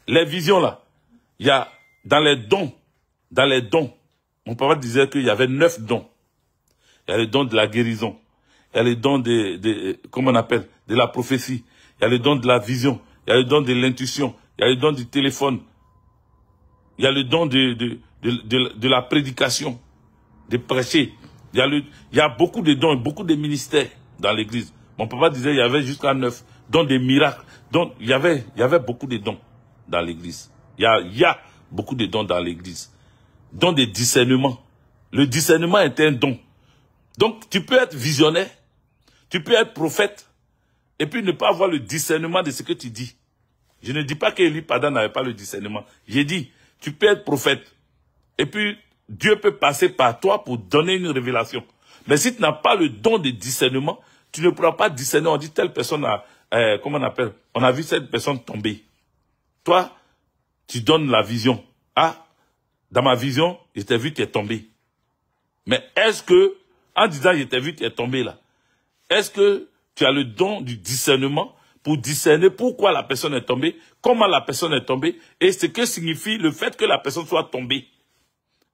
Les visions, là, il y a dans les dons, mon papa disait qu'il y avait 9 dons. Il y a le don de la guérison, il y a le don comment on appelle, de la prophétie, il y a le don de la vision, il y a le don de l'intuition, il y a le don du téléphone, il y a le don de la prédication, de prêcher. Il y a beaucoup de dons, beaucoup de ministères dans l'église. Mon papa disait qu'il y avait jusqu'à 9 dons des miracles. Donc, il y avait beaucoup de dons dans l'église. Il y a beaucoup de dons dans l'église. Dons de discernement. Le discernement est un don. Donc, tu peux être visionnaire, tu peux être prophète, et puis ne pas avoir le discernement de ce que tu dis. Je ne dis pas qu'Élie Pada n'avait pas le discernement. J'ai dit, tu peux être prophète, et puis Dieu peut passer par toi pour donner une révélation. Mais si tu n'as pas le don de discernement, tu ne pourras pas discerner. On dit telle personne a, comment on appelle, on a vu cette personne tomber. Toi, tu donnes la vision. Ah, dans ma vision, je t'ai vu, tu es tombé. Mais est-ce que, en disant je t'ai vu, tu es tombé là, est-ce que tu as le don du discernement pour discerner pourquoi la personne est tombée, comment la personne est tombée, et ce que signifie le fait que la personne soit tombée?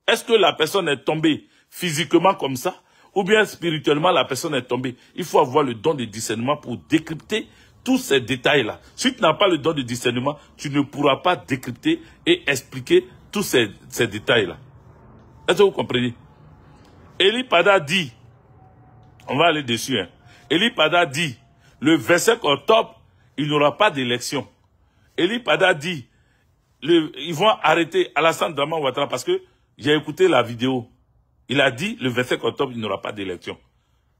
Est-ce que la personne est tombée physiquement comme ça, ou bien spirituellement la personne est tombée? Il faut avoir le don de discernement pour décrypter tous ces détails-là. Si tu n'as pas le don de discernement, tu ne pourras pas décrypter et expliquer tous ces détails-là. Est-ce que vous comprenez? Élie Pada dit, on va aller dessus, hein. Élie Pada dit, le 25 octobre, il n'y aura pas d'élection. Élie Pada dit, ils vont arrêter Alassane Draman Ouattara parce que j'ai écouté la vidéo. Il a dit, le 25 octobre, il n'y aura pas d'élection.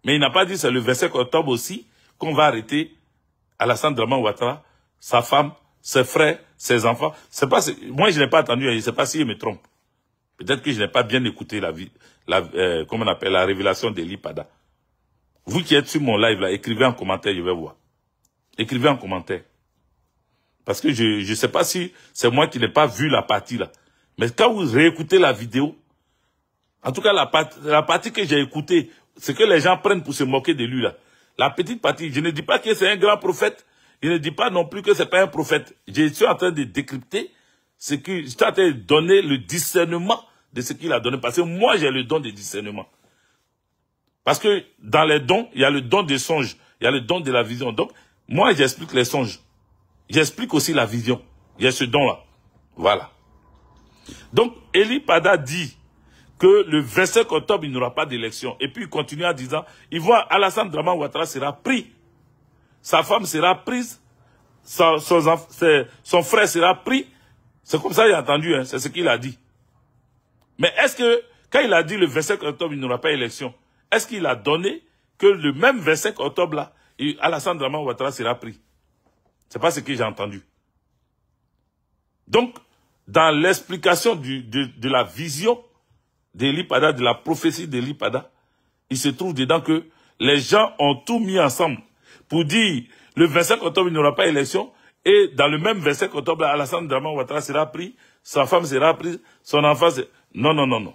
Mais il n'a pas dit, c'est le 25 octobre aussi qu'on va arrêter Alassane Draman Ouattara, sa femme, ses frères, ses enfants. Moi, je n'ai pas entendu, je ne sais pas si je me trompe. Peut-être que je n'ai pas bien écouté comment on appelle, la révélation d'Élie Pada. Vous qui êtes sur mon live là, écrivez en commentaire, je vais voir. Écrivez en commentaire. Parce que je ne sais pas si c'est moi qui n'ai pas vu la partie là. Mais quand vous réécoutez la vidéo, en tout cas la partie que j'ai écoutée, c'est que les gens prennent pour se moquer de lui là. La petite partie, je ne dis pas que c'est un grand prophète, je ne dis pas non plus que c'est pas un prophète. Je suis en train de décrypter ce que je suis en train de donner le discernement de ce qu'il a donné. Parce que moi j'ai le don de discernement. Parce que dans les dons, il y a le don des songes, il y a le don de la vision. Donc, moi, j'explique les songes. J'explique aussi la vision. Il y a ce don-là. Voilà. Donc, Élie Pada dit que le 25 octobre, il n'y aura pas d'élection. Et puis, il continue en disant, Alassane Draman Ouattara sera pris. Sa femme sera prise. Son frère sera pris. C'est comme ça qu'il a entendu, hein, c'est ce qu'il a dit. Mais est-ce que, quand il a dit le 25 octobre, il n'y aura pas d'élection, est-ce qu'il a donné que le même 25 octobre là, Alassane Draman Ouattara sera pris? C'est pas ce que j'ai entendu. Donc, dans l'explication de la vision d'Élie Pada, de la prophétie d'Élie Pada, il se trouve dedans que les gens ont tout mis ensemble pour dire le 25 octobre il n'y aura pas d'élection et dans le même 25 octobre Alassane Draman Ouattara sera pris, sa femme sera prise, son enfant sera... Non.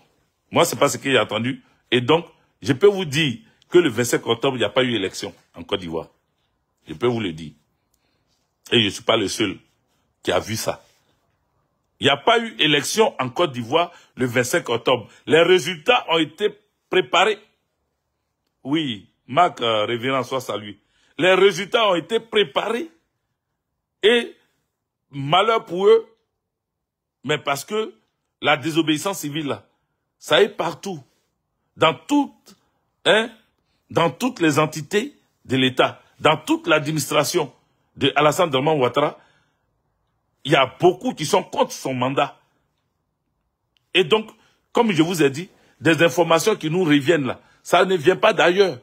Moi, c'est pas ce que j'ai entendu. Et donc, je peux vous dire que le 25 octobre, il n'y a pas eu élection en Côte d'Ivoire. Je peux vous le dire. Et je ne suis pas le seul qui a vu ça. Il n'y a pas eu élection en Côte d'Ivoire le 25 octobre. Les résultats ont été préparés. Oui, Marc Révérend soit salué. Les résultats ont été préparés. Et malheur pour eux, mais parce que la désobéissance civile, là, ça est partout. Dans toutes les entités de l'État, dans toute l'administration de Alassane Draman Ouattara, il y a beaucoup qui sont contre son mandat. Et donc, comme je vous ai dit, des informations qui nous reviennent là, ça ne vient pas d'ailleurs.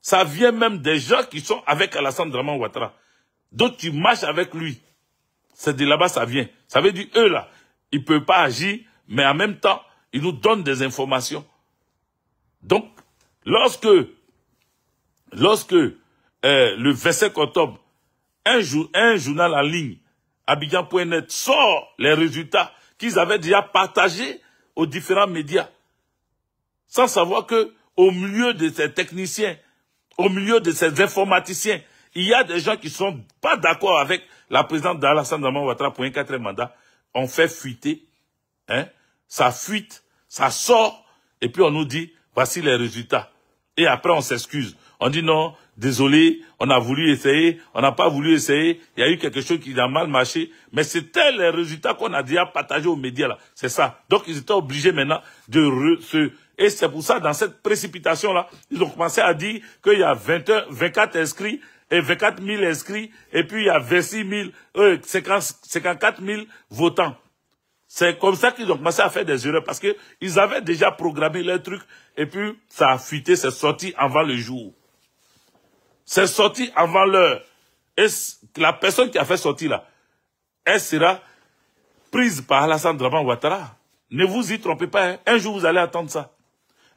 Ça vient même des gens qui sont avec Alassane Draman Ouattara. D'autres qui marchent avec lui. C'est de là-bas ça vient. Ça veut dire, eux là, ils ne peuvent pas agir, mais en même temps, ils nous donnent des informations. Donc, lorsque le 25 octobre, un journal en ligne, Abidjan.net, sort les résultats qu'ils avaient déjà partagés aux différents médias, sans savoir que au milieu de ces techniciens, au milieu de ces informaticiens, il y a des gens qui sont pas d'accord avec la présidente d'Alassane Dramane Ouattara pour un 4e mandat. On fait fuiter, hein, ça fuite, ça sort, et puis on nous dit, voici les résultats. Et après, on s'excuse. On dit non, désolé, on a voulu essayer, on n'a pas voulu essayer, il y a eu quelque chose qui a mal marché, mais c'était les résultats qu'on a déjà partagés aux médias, là. C'est ça. Donc, ils étaient obligés maintenant et c'est pour ça, dans cette précipitation-là, ils ont commencé à dire qu'il y a 24 inscrits, et 24 000 inscrits, et puis il y a 54 000 votants. C'est comme ça qu'ils ont commencé à faire des erreurs, parce que ils avaient déjà programmé leur truc, et puis ça a fuité, c'est sorti avant le jour. C'est sorti avant l'heure. Et la personne qui a fait sortir là, elle sera prise par Alassane Dramane Ouattara. Ne vous y trompez pas, hein. Un jour vous allez attendre ça.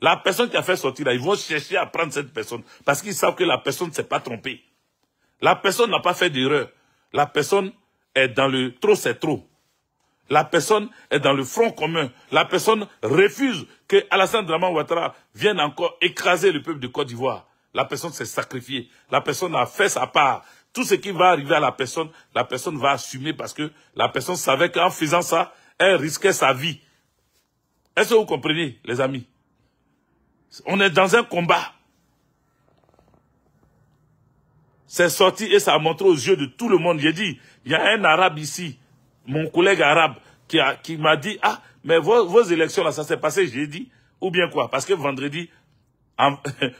La personne qui a fait sortir là, ils vont chercher à prendre cette personne, parce qu'ils savent que la personne ne s'est pas trompée. La personne n'a pas fait d'erreur. La personne est dans le trop c'est trop. La personne est dans le front commun. La personne refuse que Alassane Dramane Ouattara vienne encore écraser le peuple de Côte d'Ivoire. La personne s'est sacrifiée. La personne a fait sa part. Tout ce qui va arriver à la personne va assumer, parce que la personne savait qu'en faisant ça, elle risquait sa vie. Est-ce que vous comprenez, les amis? On est dans un combat. C'est sorti et ça a montré aux yeux de tout le monde. J'ai dit, il y a un arabe ici, mon collègue arabe, qui m'a dit, ah, mais vos élections là, ça s'est passé jeudi, ou bien quoi? Parce que vendredi,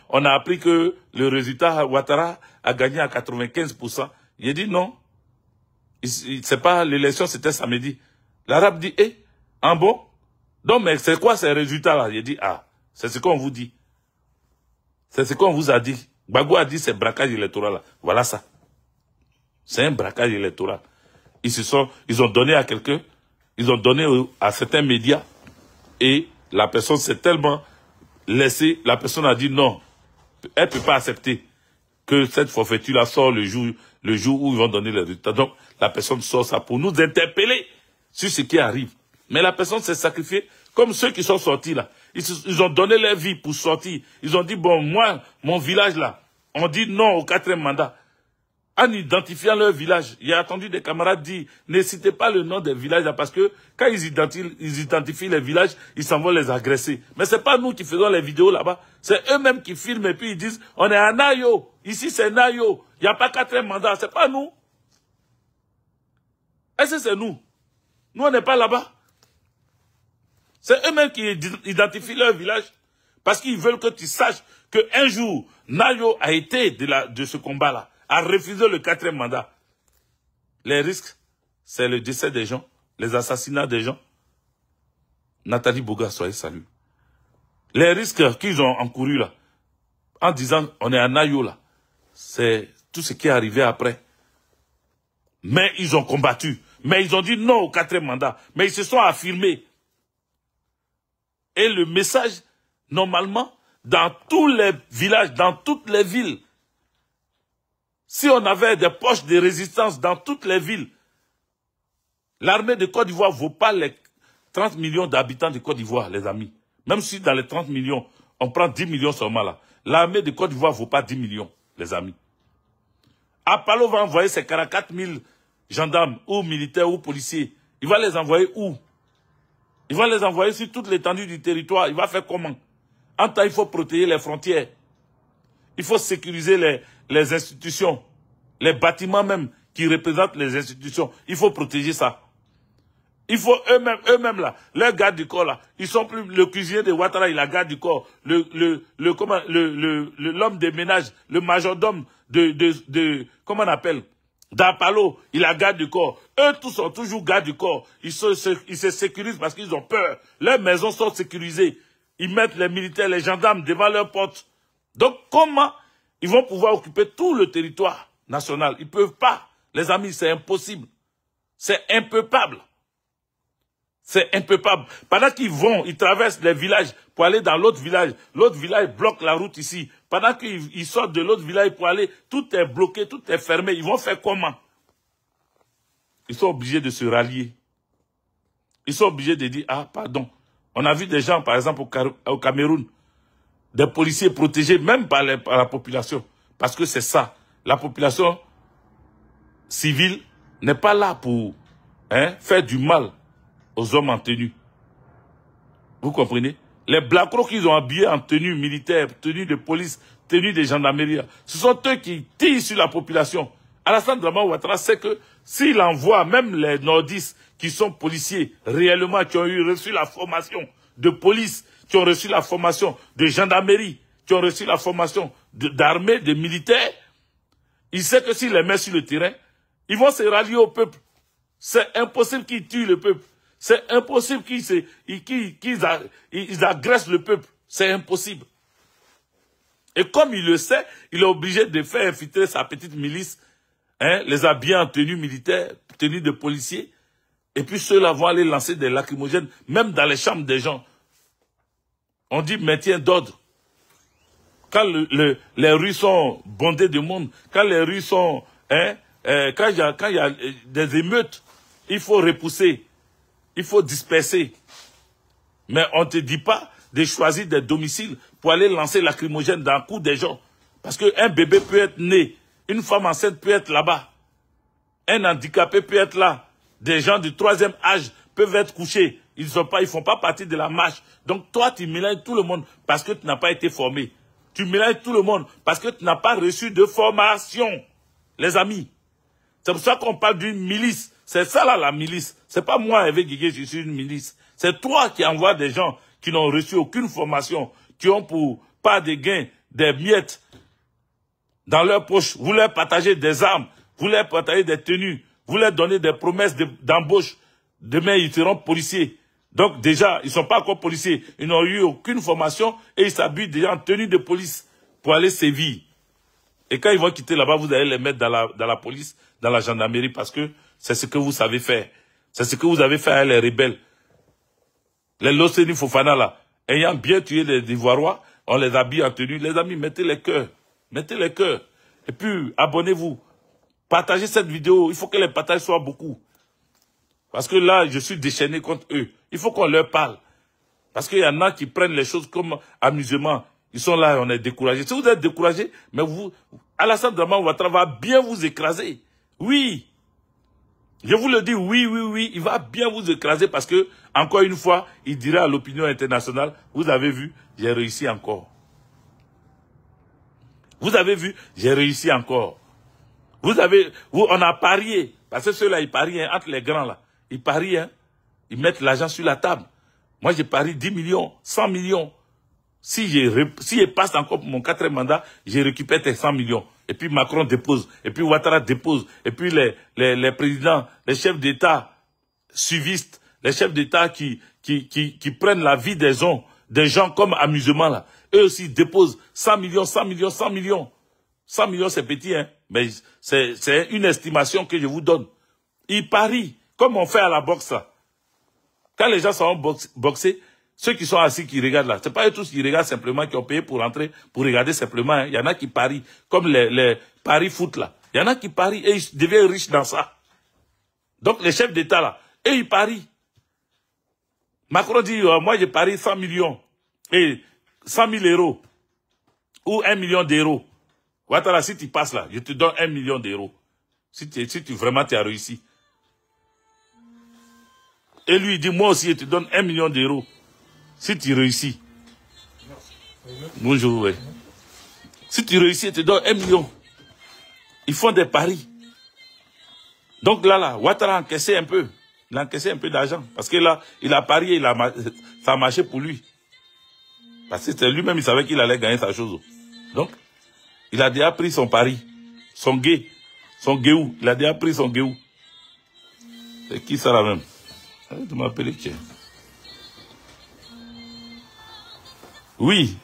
on a appris que le résultat, Ouattara a gagné à 95%. J'ai dit non. C'est pas l'élection, c'était samedi. L'arabe dit, en bon? Donc, mais c'est quoi ces résultats-là? J'ai dit, ah, c'est ce qu'on vous dit. C'est ce qu'on vous a dit. Gbagbo a dit, c'est braquage électoral là. Voilà ça. C'est un braquage électoral. Ils ont donné à quelqu'un, ils ont donné à certains médias, et la personne s'est tellement laissée, la personne a dit non, elle ne peut pas accepter que cette forfaiture-là sort le jour où ils vont donner les résultats. Donc, la personne sort ça pour nous interpeller sur ce qui arrive. Mais la personne s'est sacrifiée, comme ceux qui sont sortis là. Ils ont donné leur vie pour sortir. Ils ont dit, bon, moi, mon village là, on dit non au 4e mandat. En identifiant leur village, j'ai entendu des camarades dire, ne citez pas le nom des villages là, parce que quand ils identifient les villages, ils s'en vont les agresser. Mais c'est pas nous qui faisons les vidéos là-bas. C'est eux-mêmes qui filment et puis ils disent, on est à Nayo. Ici c'est Nayo. Il n'y a pas 4e mandat. C'est pas nous. Est-ce que c'est nous? Nous, on n'est pas là-bas. C'est eux-mêmes qui identifient leur village, parce qu'ils veulent que tu saches qu'un jour, Nayo a été de ce combat-là, a refusé le 4e mandat. Les risques, c'est le décès des gens, les assassinats des gens. Nathalie Bouga, soyez saluée. Les risques qu'ils ont encourus là, en disant on est à Nayo là, c'est tout ce qui est arrivé après. Mais ils ont combattu. Mais ils ont dit non au 4e mandat. Mais ils se sont affirmés. Et le message, normalement, dans tous les villages, dans toutes les villes, si on avait des poches de résistance dans toutes les villes, l'armée de Côte d'Ivoire ne vaut pas les 30 millions d'habitants de Côte d'Ivoire, les amis. Même si dans les 30 millions, on prend 10 millions seulement là. L'armée de Côte d'Ivoire ne vaut pas 10 millions, les amis. Apalo va envoyer ses 44 000 gendarmes, ou militaires, ou policiers. Il va les envoyer où? Il va les envoyer sur toute l'étendue du territoire. Il va faire comment? En temps, il faut protéger les frontières. Il faut sécuriser les institutions. Les bâtiments même qui représentent les institutions. Il faut protéger ça. Il faut eux-mêmes là, leurs gardes du corps là, ils sont plus, le cuisinier de Ouattara, il a garde du corps, l'homme des ménages, le majordome comment on appelle, d'Apalo, il a garde du corps. Eux tous sont toujours garde du corps. Ils se sécurisent parce qu'ils ont peur. Leurs maisons sont sécurisées. Ils mettent les militaires, les gendarmes devant leurs portes. Donc comment ils vont pouvoir occuper tout le territoire national? Ils ne peuvent pas. Les amis, c'est impossible. C'est impeuplable. C'est impeuplable. Pendant qu'ils ils traversent les villages pour aller dans l'autre village bloque la route ici. Pendant qu'ils sortent de l'autre village pour aller, tout est bloqué, tout est fermé. Ils vont faire comment? Ils sont obligés de se rallier. Ils sont obligés de dire, ah, pardon. On a vu des gens, par exemple, au Cameroun, des policiers protégés même par la population. Parce que c'est ça. la population civile n'est pas là pour faire du mal aux hommes en tenue. Vous comprenez? Les blacros qu'ils ont habillés en tenue militaire, tenue de police, tenue de gendarmerie, ce sont eux qui tirent sur la population. Alassane Dramane Ouattara sait que s'il envoie même les nordistes qui sont policiers, réellement, qui ont reçu la formation de police, qui ont reçu la formation de gendarmerie, qui ont reçu la formation d'armée, de militaires, il sait que s'il les met sur le terrain, ils vont se rallier au peuple. C'est impossible qu'ils tuent le peuple. C'est impossible qu'ils agressent le peuple. C'est impossible. Et comme il le sait, il est obligé de faire infiltrer sa petite milice, les habiller en tenue militaire, tenue de policiers, et puis ceux-là vont aller lancer des lacrymogènes, même dans les chambres des gens. On dit maintien d'ordre. Quand les rues sont bondées de monde, quand les rues sont... quand il y a des émeutes, il faut repousser, il faut disperser. Mais on ne te dit pas de choisir des domiciles pour aller lancer lacrymogène dans le cou des gens. Parce qu'un bébé peut être né, une femme enceinte peut être là-bas, un handicapé peut être là, des gens du 3e âge peuvent être couchés, ils ne font pas partie de la marche. Donc toi, tu mélanges tout le monde parce que tu n'as pas été formé. Tu mélanges tout le monde parce que tu n'as pas reçu de formation, les amis. C'est pour ça qu'on parle d'une milice. C'est ça là la milice. C'est pas moi avec Guigué, je suis une milice. C'est toi qui envoies des gens qui n'ont reçu aucune formation, qui ont pour pas de gain des miettes dans leur poche. Vous leur partagez des armes, vous leur partagez des tenues, vous leur donnez des promesses d'embauche. Demain, ils seront policiers. Donc déjà, ils ne sont pas encore policiers. Ils n'ont eu aucune formation et ils s'habillent déjà en tenue de police pour aller sévir. Et quand ils vont quitter là-bas, vous allez les mettre dans la police, dans la gendarmerie, parce que c'est ce que vous savez faire. C'est ce que vous avez fait à les rebelles. Les Loseni Fofana, là, ayant bien tué les Ivoirois, on les habille en tenue. Les amis, mettez les cœurs. Mettez les cœurs. Et puis, abonnez-vous. Partagez cette vidéo. Il faut que les partages soient beaucoup. Parce que là, je suis déchaîné contre eux. Il faut qu'on leur parle. Parce qu'il y en a qui prennent les choses comme amusement. Ils sont là et on est découragés. Si vous êtes découragés, mais vous, Alassane Dramane Ouattara va bien vous écraser. Oui. Je vous le dis, oui, oui, oui, il va bien vous écraser parce que, encore une fois, il dira à l'opinion internationale, vous avez vu, j'ai réussi encore. Vous avez vu, j'ai réussi encore. On a parié, parce que ceux-là, ils parient entre les grands là. Ils parient, ils mettent l'argent sur la table. Moi, j'ai parié 10 millions, 100 millions. Si je passe encore pour mon 4e mandat, je récupère tes 100 millions. Et puis Macron dépose, et puis Ouattara dépose, et puis les présidents, les chefs d'État suivistes, les chefs d'État qui prennent la vie des gens comme amusement là. Eux aussi déposent 100 millions, 100 millions, 100 millions. 100 millions c'est petit, hein, mais c'est une estimation que je vous donne. Ils parient, comme on fait à la boxe là. Quand les gens sont boxés, ceux qui sont assis, qui regardent là, c'est pas eux tous qui regardent simplement, qui ont payé pour rentrer, pour regarder simplement. Hein. Il y en a qui parient, comme les paris foot là. Il y en a qui parient et ils deviennent riches dans ça. Donc les chefs d'État là, eux ils parient. Macron dit, moi j'ai parié 100 millions et 100 000 euros ou 1 million d'euros. Ouattara, si tu passes là, je te donne 1 million d'euros. Si tu vraiment tu as réussi. Et lui il dit, moi aussi je te donne 1 million d'euros. Si tu réussis. Bonjour, oui. Si tu réussis, je te donne 1 million. Ils font des paris. Donc là, Ouattara a encaissé un peu. Il a encaissé un peu d'argent. Parce que là, il a parié, ça a marché pour lui. Parce que lui-même, il savait qu'il allait gagner sa chose. Donc, il a déjà pris son pari. Son guéou. Il a déjà pris son guéou. C'est qui ça là même? Tu m'appelles tiens. Oui.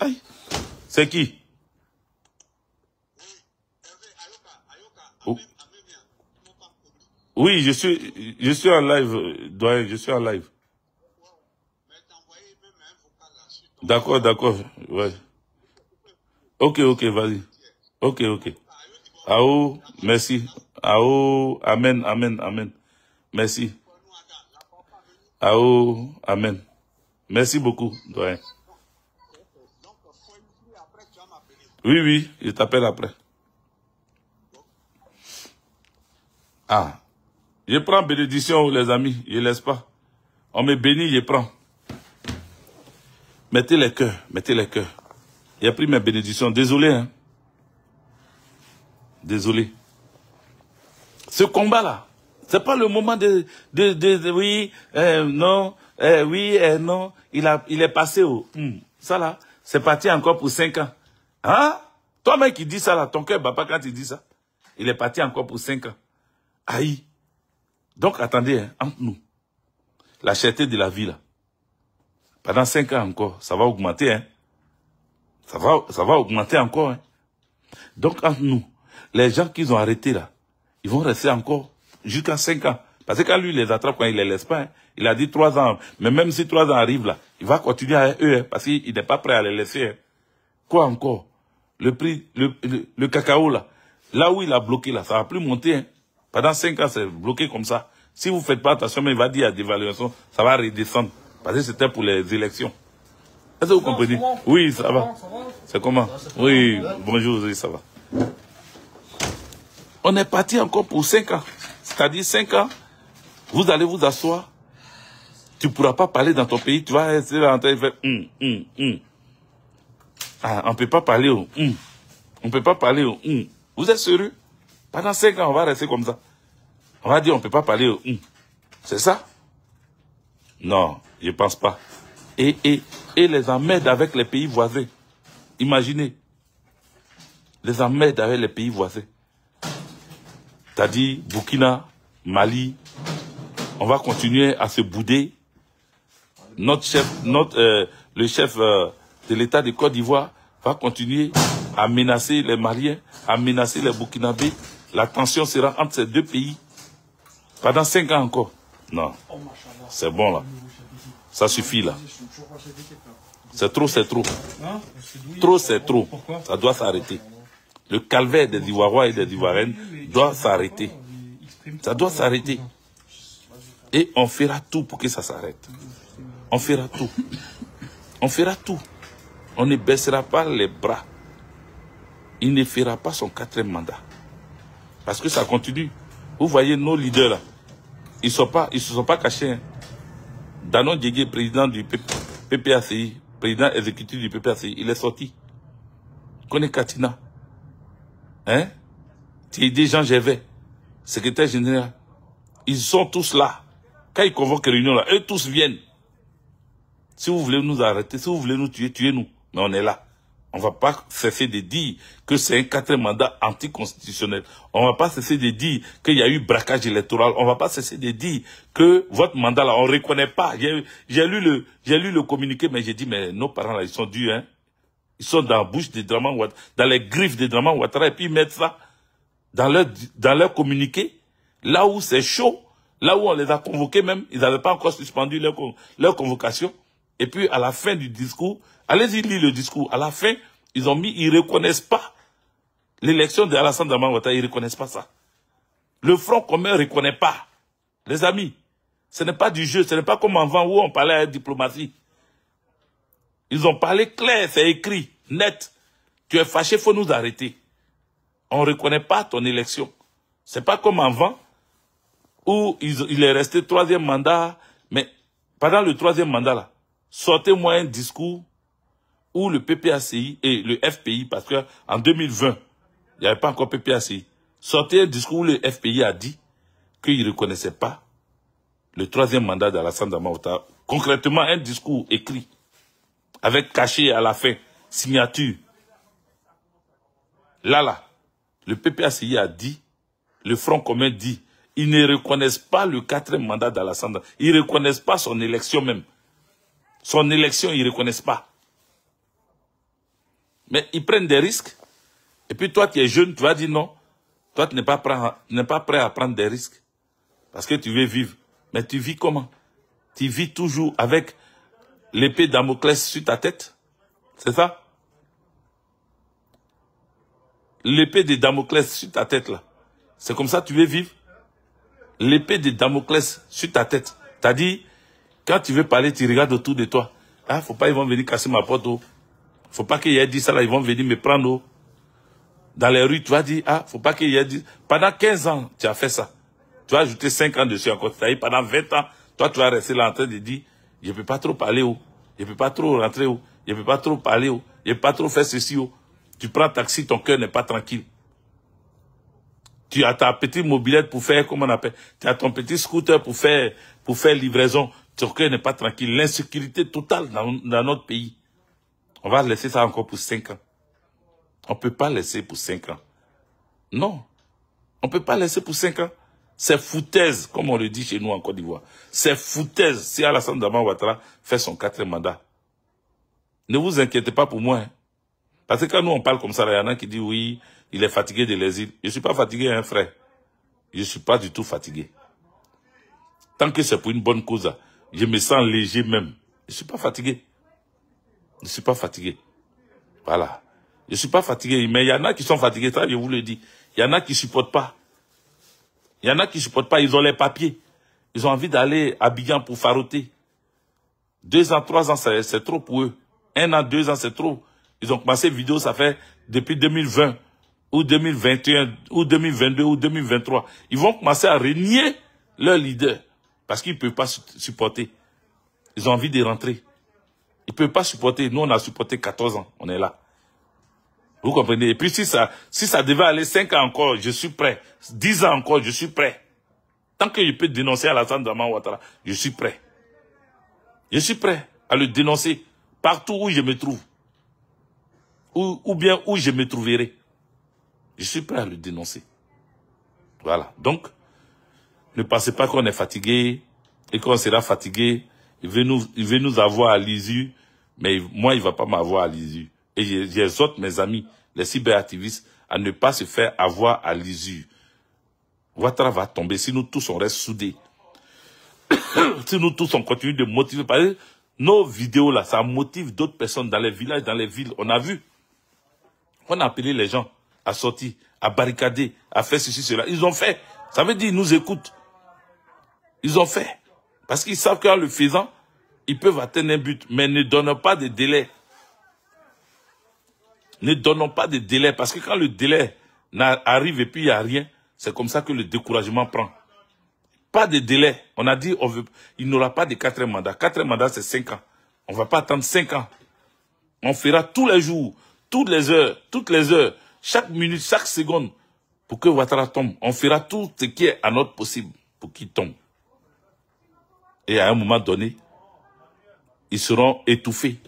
Aïe. C'est qui? Oh. Oui, je suis en live, doyen, je suis en live. D'accord, d'accord, ouais. Ok, vas-y. Ok. Aou, merci. Aou, amen, amen, amen. Merci. Aou, amen. Merci beaucoup, doyen. Oui, je t'appelle après. Ah, je prends bénédiction, les amis, je ne laisse pas. On me bénit, je prends. Mettez les cœurs, mettez les cœurs. J'ai pris mes bénédictions, désolé, hein. Désolé. Ce combat-là, c'est pas le moment de oui, non, oui, non, il est passé au... ça là, c'est parti encore pour 5 ans. Hein? Toi-même qui dis ça là, ton cœur bat pas quand tu dis ça. Il est parti encore pour 5 ans. Aïe. Donc attendez, hein, entre nous, la cherté de la vie là, pendant 5 ans encore, ça va augmenter, hein. Ça va augmenter encore, hein. Donc entre nous, les gens qu'ils ont arrêtés là, ils vont rester encore jusqu'à 5 ans. Parce que quand lui les attrape, quand il les laisse pas, hein, il a dit 3 ans. Mais même si 3 ans arrivent là, il va continuer à eux, hein, parce qu'il n'est pas prêt à les laisser. Hein. Quoi encore? Le prix, le cacao là où il a bloqué là, ça va plus monter. Hein. Pendant 5 ans, c'est bloqué comme ça. Si vous ne faites pas attention, mais il va dire à dévaluation, ça va redescendre. Parce que c'était pour les élections. Est-ce que vous comprenez? Oui, ça va. C'est comment? Oui, bonjour, oui, ça va. On est parti encore pour 5 ans. C'est-à-dire 5 ans, vous allez vous asseoir. Tu ne pourras pas parler dans ton pays. Tu vas rester là en train de faire Ah, on ne peut pas parler au On ne peut pas parler au Vous êtes sérieux? Pendant 5 ans, on va rester comme ça. On va dire on ne peut pas parler au C'est ça? Non, je ne pense pas. Et les emmerdes avec les pays voisins. Imaginez. Les emmerdes avec les pays voisins. C'est-à-dire Burkina, Mali, on va continuer à se bouder. Le chef de l'État de Côte d'Ivoire va continuer à menacer les Maliens, à menacer les Burkinabés. La tension sera entre ces deux pays pendant 5 ans encore. Non, c'est bon là. Ça suffit là. C'est trop, c'est trop. Trop, c'est trop. Ça doit s'arrêter. Le calvaire des Ivoiriens et des Ivoiriennes doit s'arrêter. Ça doit s'arrêter. Et on fera tout pour que ça s'arrête. On fera tout. On fera tout. On ne baissera pas les bras. Il ne fera pas son 4e mandat. Parce que ça continue. Vous voyez nos leaders là. Ils ne se sont pas cachés. Hein. Danon Djegé, président du PPACI, président exécutif du PPACI, il est sorti. Kone Katina. Hein? Thierry Jean Gervais, secrétaire général. Ils sont tous là. Quand ils convoquent une réunion là, eux tous viennent. Si vous voulez nous arrêter, si vous voulez nous tuer, tuez-nous. Mais on est là. On ne va pas cesser de dire que c'est un 4e mandat anticonstitutionnel. On ne va pas cesser de dire qu'il y a eu braquage électoral. On ne va pas cesser de dire que votre mandat là, on ne reconnaît pas. J'ai lu le communiqué, mais j'ai dit, mais nos parents là, ils sont durs, hein. Ils sont dans la bouche de Draman Ouattara, dans les griffes de Draman Ouattara, et puis ils mettent ça dans leur communiqué, là où c'est chaud, là où on les a convoqués même, ils n'avaient pas encore suspendu leur convocation. Et puis à la fin du discours, allez-y lire le discours, à la fin, ils ne reconnaissent pas l'élection de Alassane Draman Ouattara, ils ne reconnaissent pas ça. Le Front commun ne reconnaît pas. Les amis, ce n'est pas du jeu, ce n'est pas comme avant où on parlait à la diplomatie. Ils ont parlé clair, c'est écrit, net. Tu es fâché, il faut nous arrêter. On ne reconnaît pas ton élection. C'est pas comme avant, où il est resté 3e mandat, mais pendant le 3e mandat là, sortez-moi un discours où le PPACI et le FPI, parce qu'en 2020, il n'y avait pas encore PPACI, sortez un discours où le FPI a dit qu'il ne reconnaissait pas le 3e mandat d'Alassane Draman Ouattara. Concrètement, un discours écrit, avec cachet à la fin, signature. Là, le PPACI a dit, le Front commun dit, ils ne reconnaissent pas le 4e mandat d'Alassane. Ils ne reconnaissent pas son élection même. Son élection, ils ne reconnaissent pas. Mais ils prennent des risques. Et puis toi, tu es jeune, tu vas dire non. Toi, tu n'es pas prêt à prendre des risques. Parce que tu veux vivre. Mais tu vis comment? Tu vis toujours avec l'épée Damoclès sur ta tête. C'est ça? L'épée de Damoclès sur ta tête là. C'est comme ça que tu veux vivre? L'épée de Damoclès sur ta tête. T'as dit, quand tu veux parler, tu regardes autour de toi. Ah, faut pas, ils vont venir casser ma porte. Oh. Faut pas qu'il y ait dit ça là, ils vont venir me prendre. Oh. Dans les rues, tu vas dire, ah, faut pas qu'il y ait dit. Pendant 15 ans, tu as fait ça. Tu vas ajouter 5 ans dessus encore. C'est-à-dire pendant 20 ans, toi, tu vas rester là en train de dire, je ne peux pas trop parler, oh. Je ne peux pas trop rentrer, oh. Je ne peux pas trop parler, oh. Je ne peux pas trop faire ceci, oh. Tu prends un taxi, ton cœur n'est pas tranquille. Tu as ta petite mobilette pour faire, comment on appelle, tu as ton petit scooter pour faire livraison. Ton cœur n'est pas tranquille. L'insécurité totale dans notre pays. On va laisser ça encore pour 5 ans. On ne peut pas laisser pour 5 ans. Non. On ne peut pas laisser pour 5 ans. C'est foutaise, comme on le dit chez nous en Côte d'Ivoire. C'est foutaise si Alassane Dramane Ouattara fait son 4e mandat. Ne vous inquiétez pas pour moi. Hein. Parce que quand nous on parle comme ça, il y en a qui disent oui, il est fatigué de l'exil. Je ne suis pas fatigué, hein, frère. Je ne suis pas du tout fatigué. Tant que c'est pour une bonne cause, je me sens léger même. Je ne suis pas fatigué. Je ne suis pas fatigué. Voilà. Je ne suis pas fatigué. Mais il y en a qui sont fatigués, ça je vous le dis. Il y en a qui ne supportent pas. Il y en a qui ne supportent pas, ils ont les papiers. Ils ont envie d'aller à Abidjan pour faroter. 2 ans, 3 ans, c'est trop pour eux. 1 an, 2 ans, c'est trop. Ils ont commencé vidéo, ça fait depuis 2020, ou 2021, ou 2022, ou 2023. Ils vont commencer à renier leur leader. Parce qu'ils ne peuvent pas supporter. Ils ont envie de rentrer. Ils ne peuvent pas supporter. Nous, on a supporté 14 ans. On est là. Vous comprenez? Et puis si ça devait aller 5 ans encore, je suis prêt. 10 ans encore, je suis prêt. Tant que je peux dénoncer Alassane Dramane Ouattara, je suis prêt. Je suis prêt à le dénoncer partout où je me trouve. Ou bien où je me trouverai. Je suis prêt à le dénoncer. Voilà. Donc, ne pensez pas qu'on est fatigué et qu'on sera fatigué. Il veut nous avoir à l'issue, mais moi, il ne va pas m'avoir à l'issue. Et j'exhorte mes amis, les cyberactivistes, à ne pas se faire avoir à l'usure. Ouattara va tomber si nous tous on reste soudés. Si nous tous on continue de motiver. Parce que nos vidéos là, ça motive d'autres personnes dans les villages, dans les villes. On a vu. On a appelé les gens à sortir, à barricader, à faire ceci, cela. Ils ont fait. Ça veut dire ils nous écoutent. Ils ont fait. Parce qu'ils savent qu'en le faisant, ils peuvent atteindre un but. Mais ne donnent pas de délai. Ne donnons pas de délai, parce que quand le délai arrive et puis il n'y a rien, c'est comme ça que le découragement prend. Pas de délai. On a dit, il n'aura pas de 4e mandat. 4e mandat, c'est 5 ans. On ne va pas attendre 5 ans. On fera tous les jours, toutes les heures, chaque minute, chaque seconde, pour que Ouattara tombe. On fera tout ce qui est à notre possible pour qu'il tombe. Et à un moment donné, ils seront étouffés.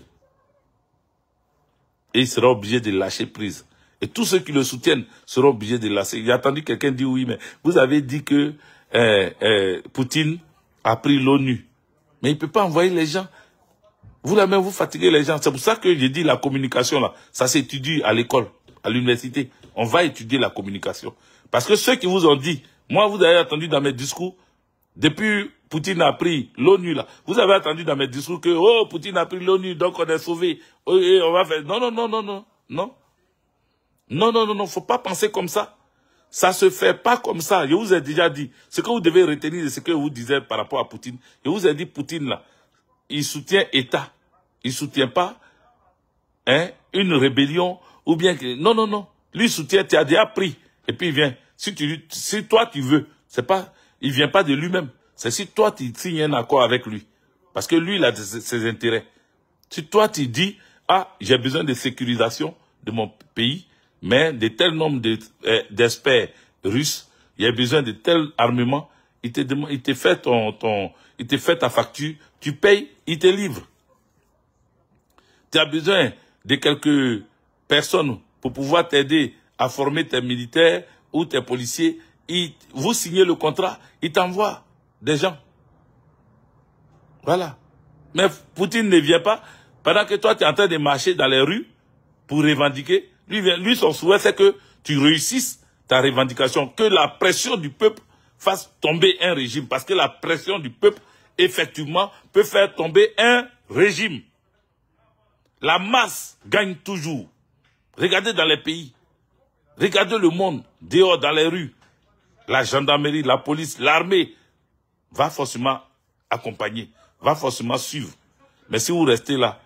Et il sera obligé de lâcher prise. Et tous ceux qui le soutiennent seront obligés de lâcher. J'ai entendu quelqu'un dire oui, mais vous avez dit que Poutine a pris l'ONU. Mais il ne peut pas envoyer les gens. Vous là même, vous fatiguez les gens. C'est pour ça que j'ai dit la communication là. Ça s'étudie à l'école, à l'université. On va étudier la communication. Parce que ceux qui vous ont dit, moi vous avez entendu dans mes discours, depuis Poutine a pris l'ONU là. Vous avez entendu dans mes discours que oh Poutine a pris l'ONU donc on est sauvé. Oh, et on va faire non, faut pas penser comme ça. Ça se fait pas comme ça. Je vous ai déjà dit ce que vous devez retenir de ce que vous disiez par rapport à Poutine. Je vous ai dit Poutine là, il soutient État. Il soutient pas une rébellion ou bien que non. Lui soutient, tu as déjà pris et puis il vient. Si toi tu veux, c'est pas il vient pas de lui-même. C'est si toi, tu signes un accord avec lui. Parce que lui, il a ses intérêts. Si toi, tu dis, ah, j'ai besoin de sécurisation de mon pays, mais de tel nombre d'experts russes, il y a besoin de tel armement, il te fait il te fait ta facture, tu payes, il te livre. Tu as besoin de quelques personnes pour pouvoir t'aider à former tes militaires ou tes policiers. Vous signez le contrat, il t'envoie des gens. Voilà. Mais Poutine ne vient pas pendant que toi tu es en train de marcher dans les rues pour revendiquer. Lui son souhait c'est que tu réussisses ta revendication, que la pression du peuple fasse tomber un régime. Parce que la pression du peuple, effectivement, peut faire tomber un régime. La masse gagne toujours. Regardez dans les pays. Regardez le monde, dehors, dans les rues. La gendarmerie, la police, l'armée va forcément accompagner, va forcément suivre. Mais si vous restez là,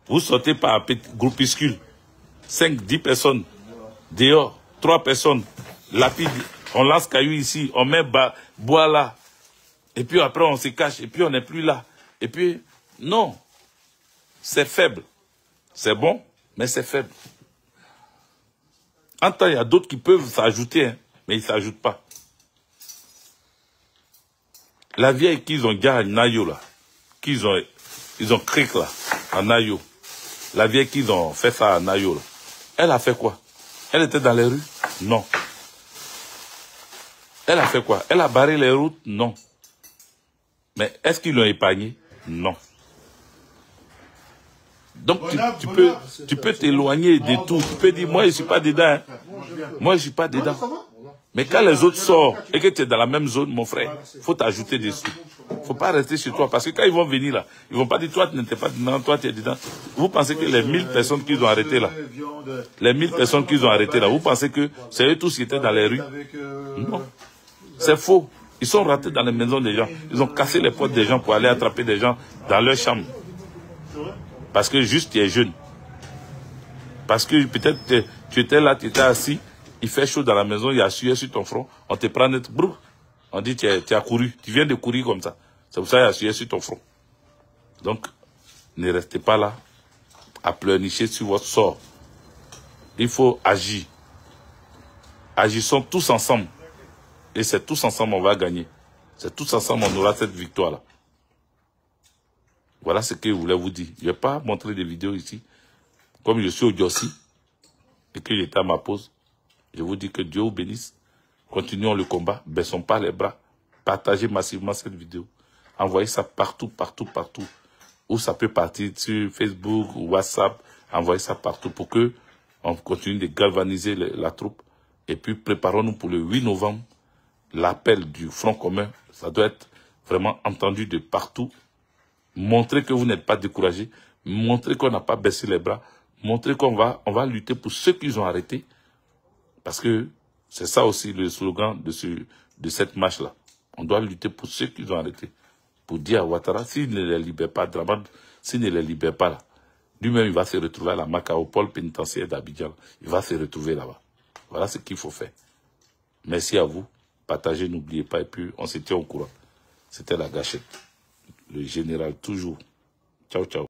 vous sortez par un petit groupuscule, 5, 10 personnes, dehors, 3 personnes, lapide, on lance caillou ici, on met bois là. Et puis après, on se cache. Et puis, on n'est plus là. Et puis, non. C'est faible. C'est bon, mais c'est faible. En temps, il y a d'autres qui peuvent s'ajouter, hein, mais ils ne s'ajoutent pas. La vieille qu'ils ont gardé à Nayo, là, ils ont cric, là, à Nayo. La vieille qu'ils ont fait ça à Nayo, là. Elle a fait quoi? Elle était dans les rues? Non. Elle a fait quoi? Elle a barré les routes? Non. Mais est-ce qu'ils l'ont épargné? Non. Donc tu peux t'éloigner de tout. Tu peux dire, moi je ne suis pas dedans. Hein. Moi je ne suis pas dedans. Mais quand les autres sortent et que tu es dans la même zone, mon frère, il faut t'ajouter dessus. Il ne faut pas rester chez toi. Parce que quand ils vont venir là, ils ne vont pas dire, toi tu n'étais pas dedans, toi tu es dedans. Vous pensez que les 1000 personnes qu'ils ont arrêtées là, vous pensez que c'est eux tous qui étaient dans les rues? Non. C'est faux. Ils sont rentrés dans les maisons des gens. Ils ont cassé les portes des gens pour aller attraper des gens dans leur chambre. Parce que juste tu es jeune. Parce que peut-être tu étais là, tu étais assis, il fait chaud dans la maison, il y a sueur sur ton front, on te prend net, brou, on dit tu as couru, tu viens de courir comme ça. C'est pour ça qu'il y a sueur sur ton front. Donc, ne restez pas là à pleurnicher sur votre sort. Il faut agir. Agissons tous ensemble. Et c'est tous ensemble on va gagner. C'est tous ensemble on aura cette victoire-là. Voilà ce que je voulais vous dire. Je ne vais pas montrer des vidéos ici. Comme je suis au Diossi et que j'étais à ma pause, je vous dis que Dieu vous bénisse. Continuons le combat. Baissons pas les bras. Partagez massivement cette vidéo. Envoyez ça partout, partout, partout. Ou ça peut partir sur Facebook ou WhatsApp. Envoyez ça partout pour que on continue de galvaniser la troupe. Et puis préparons-nous pour le 8 novembre. L'appel du Front commun, ça doit être vraiment entendu de partout. Montrez que vous n'êtes pas découragé. Montrez qu'on n'a pas baissé les bras. Montrez qu'on va lutter pour ceux qu'ils ont arrêtés. Parce que c'est ça aussi le slogan de cette marche-là. On doit lutter pour ceux qu'ils ont arrêtés. Pour dire à Ouattara, s'il ne les libère pas, Dramane, s'il ne les libère pas là, lui-même il va se retrouver à la Macao, pôle pénitentiaire d'Abidjan. Il va se retrouver là-bas. Voilà ce qu'il faut faire. Merci à vous. Partagez, n'oubliez pas. Et puis on se tient au courant. C'était la gâchette. Le général toujours. Ciao, ciao.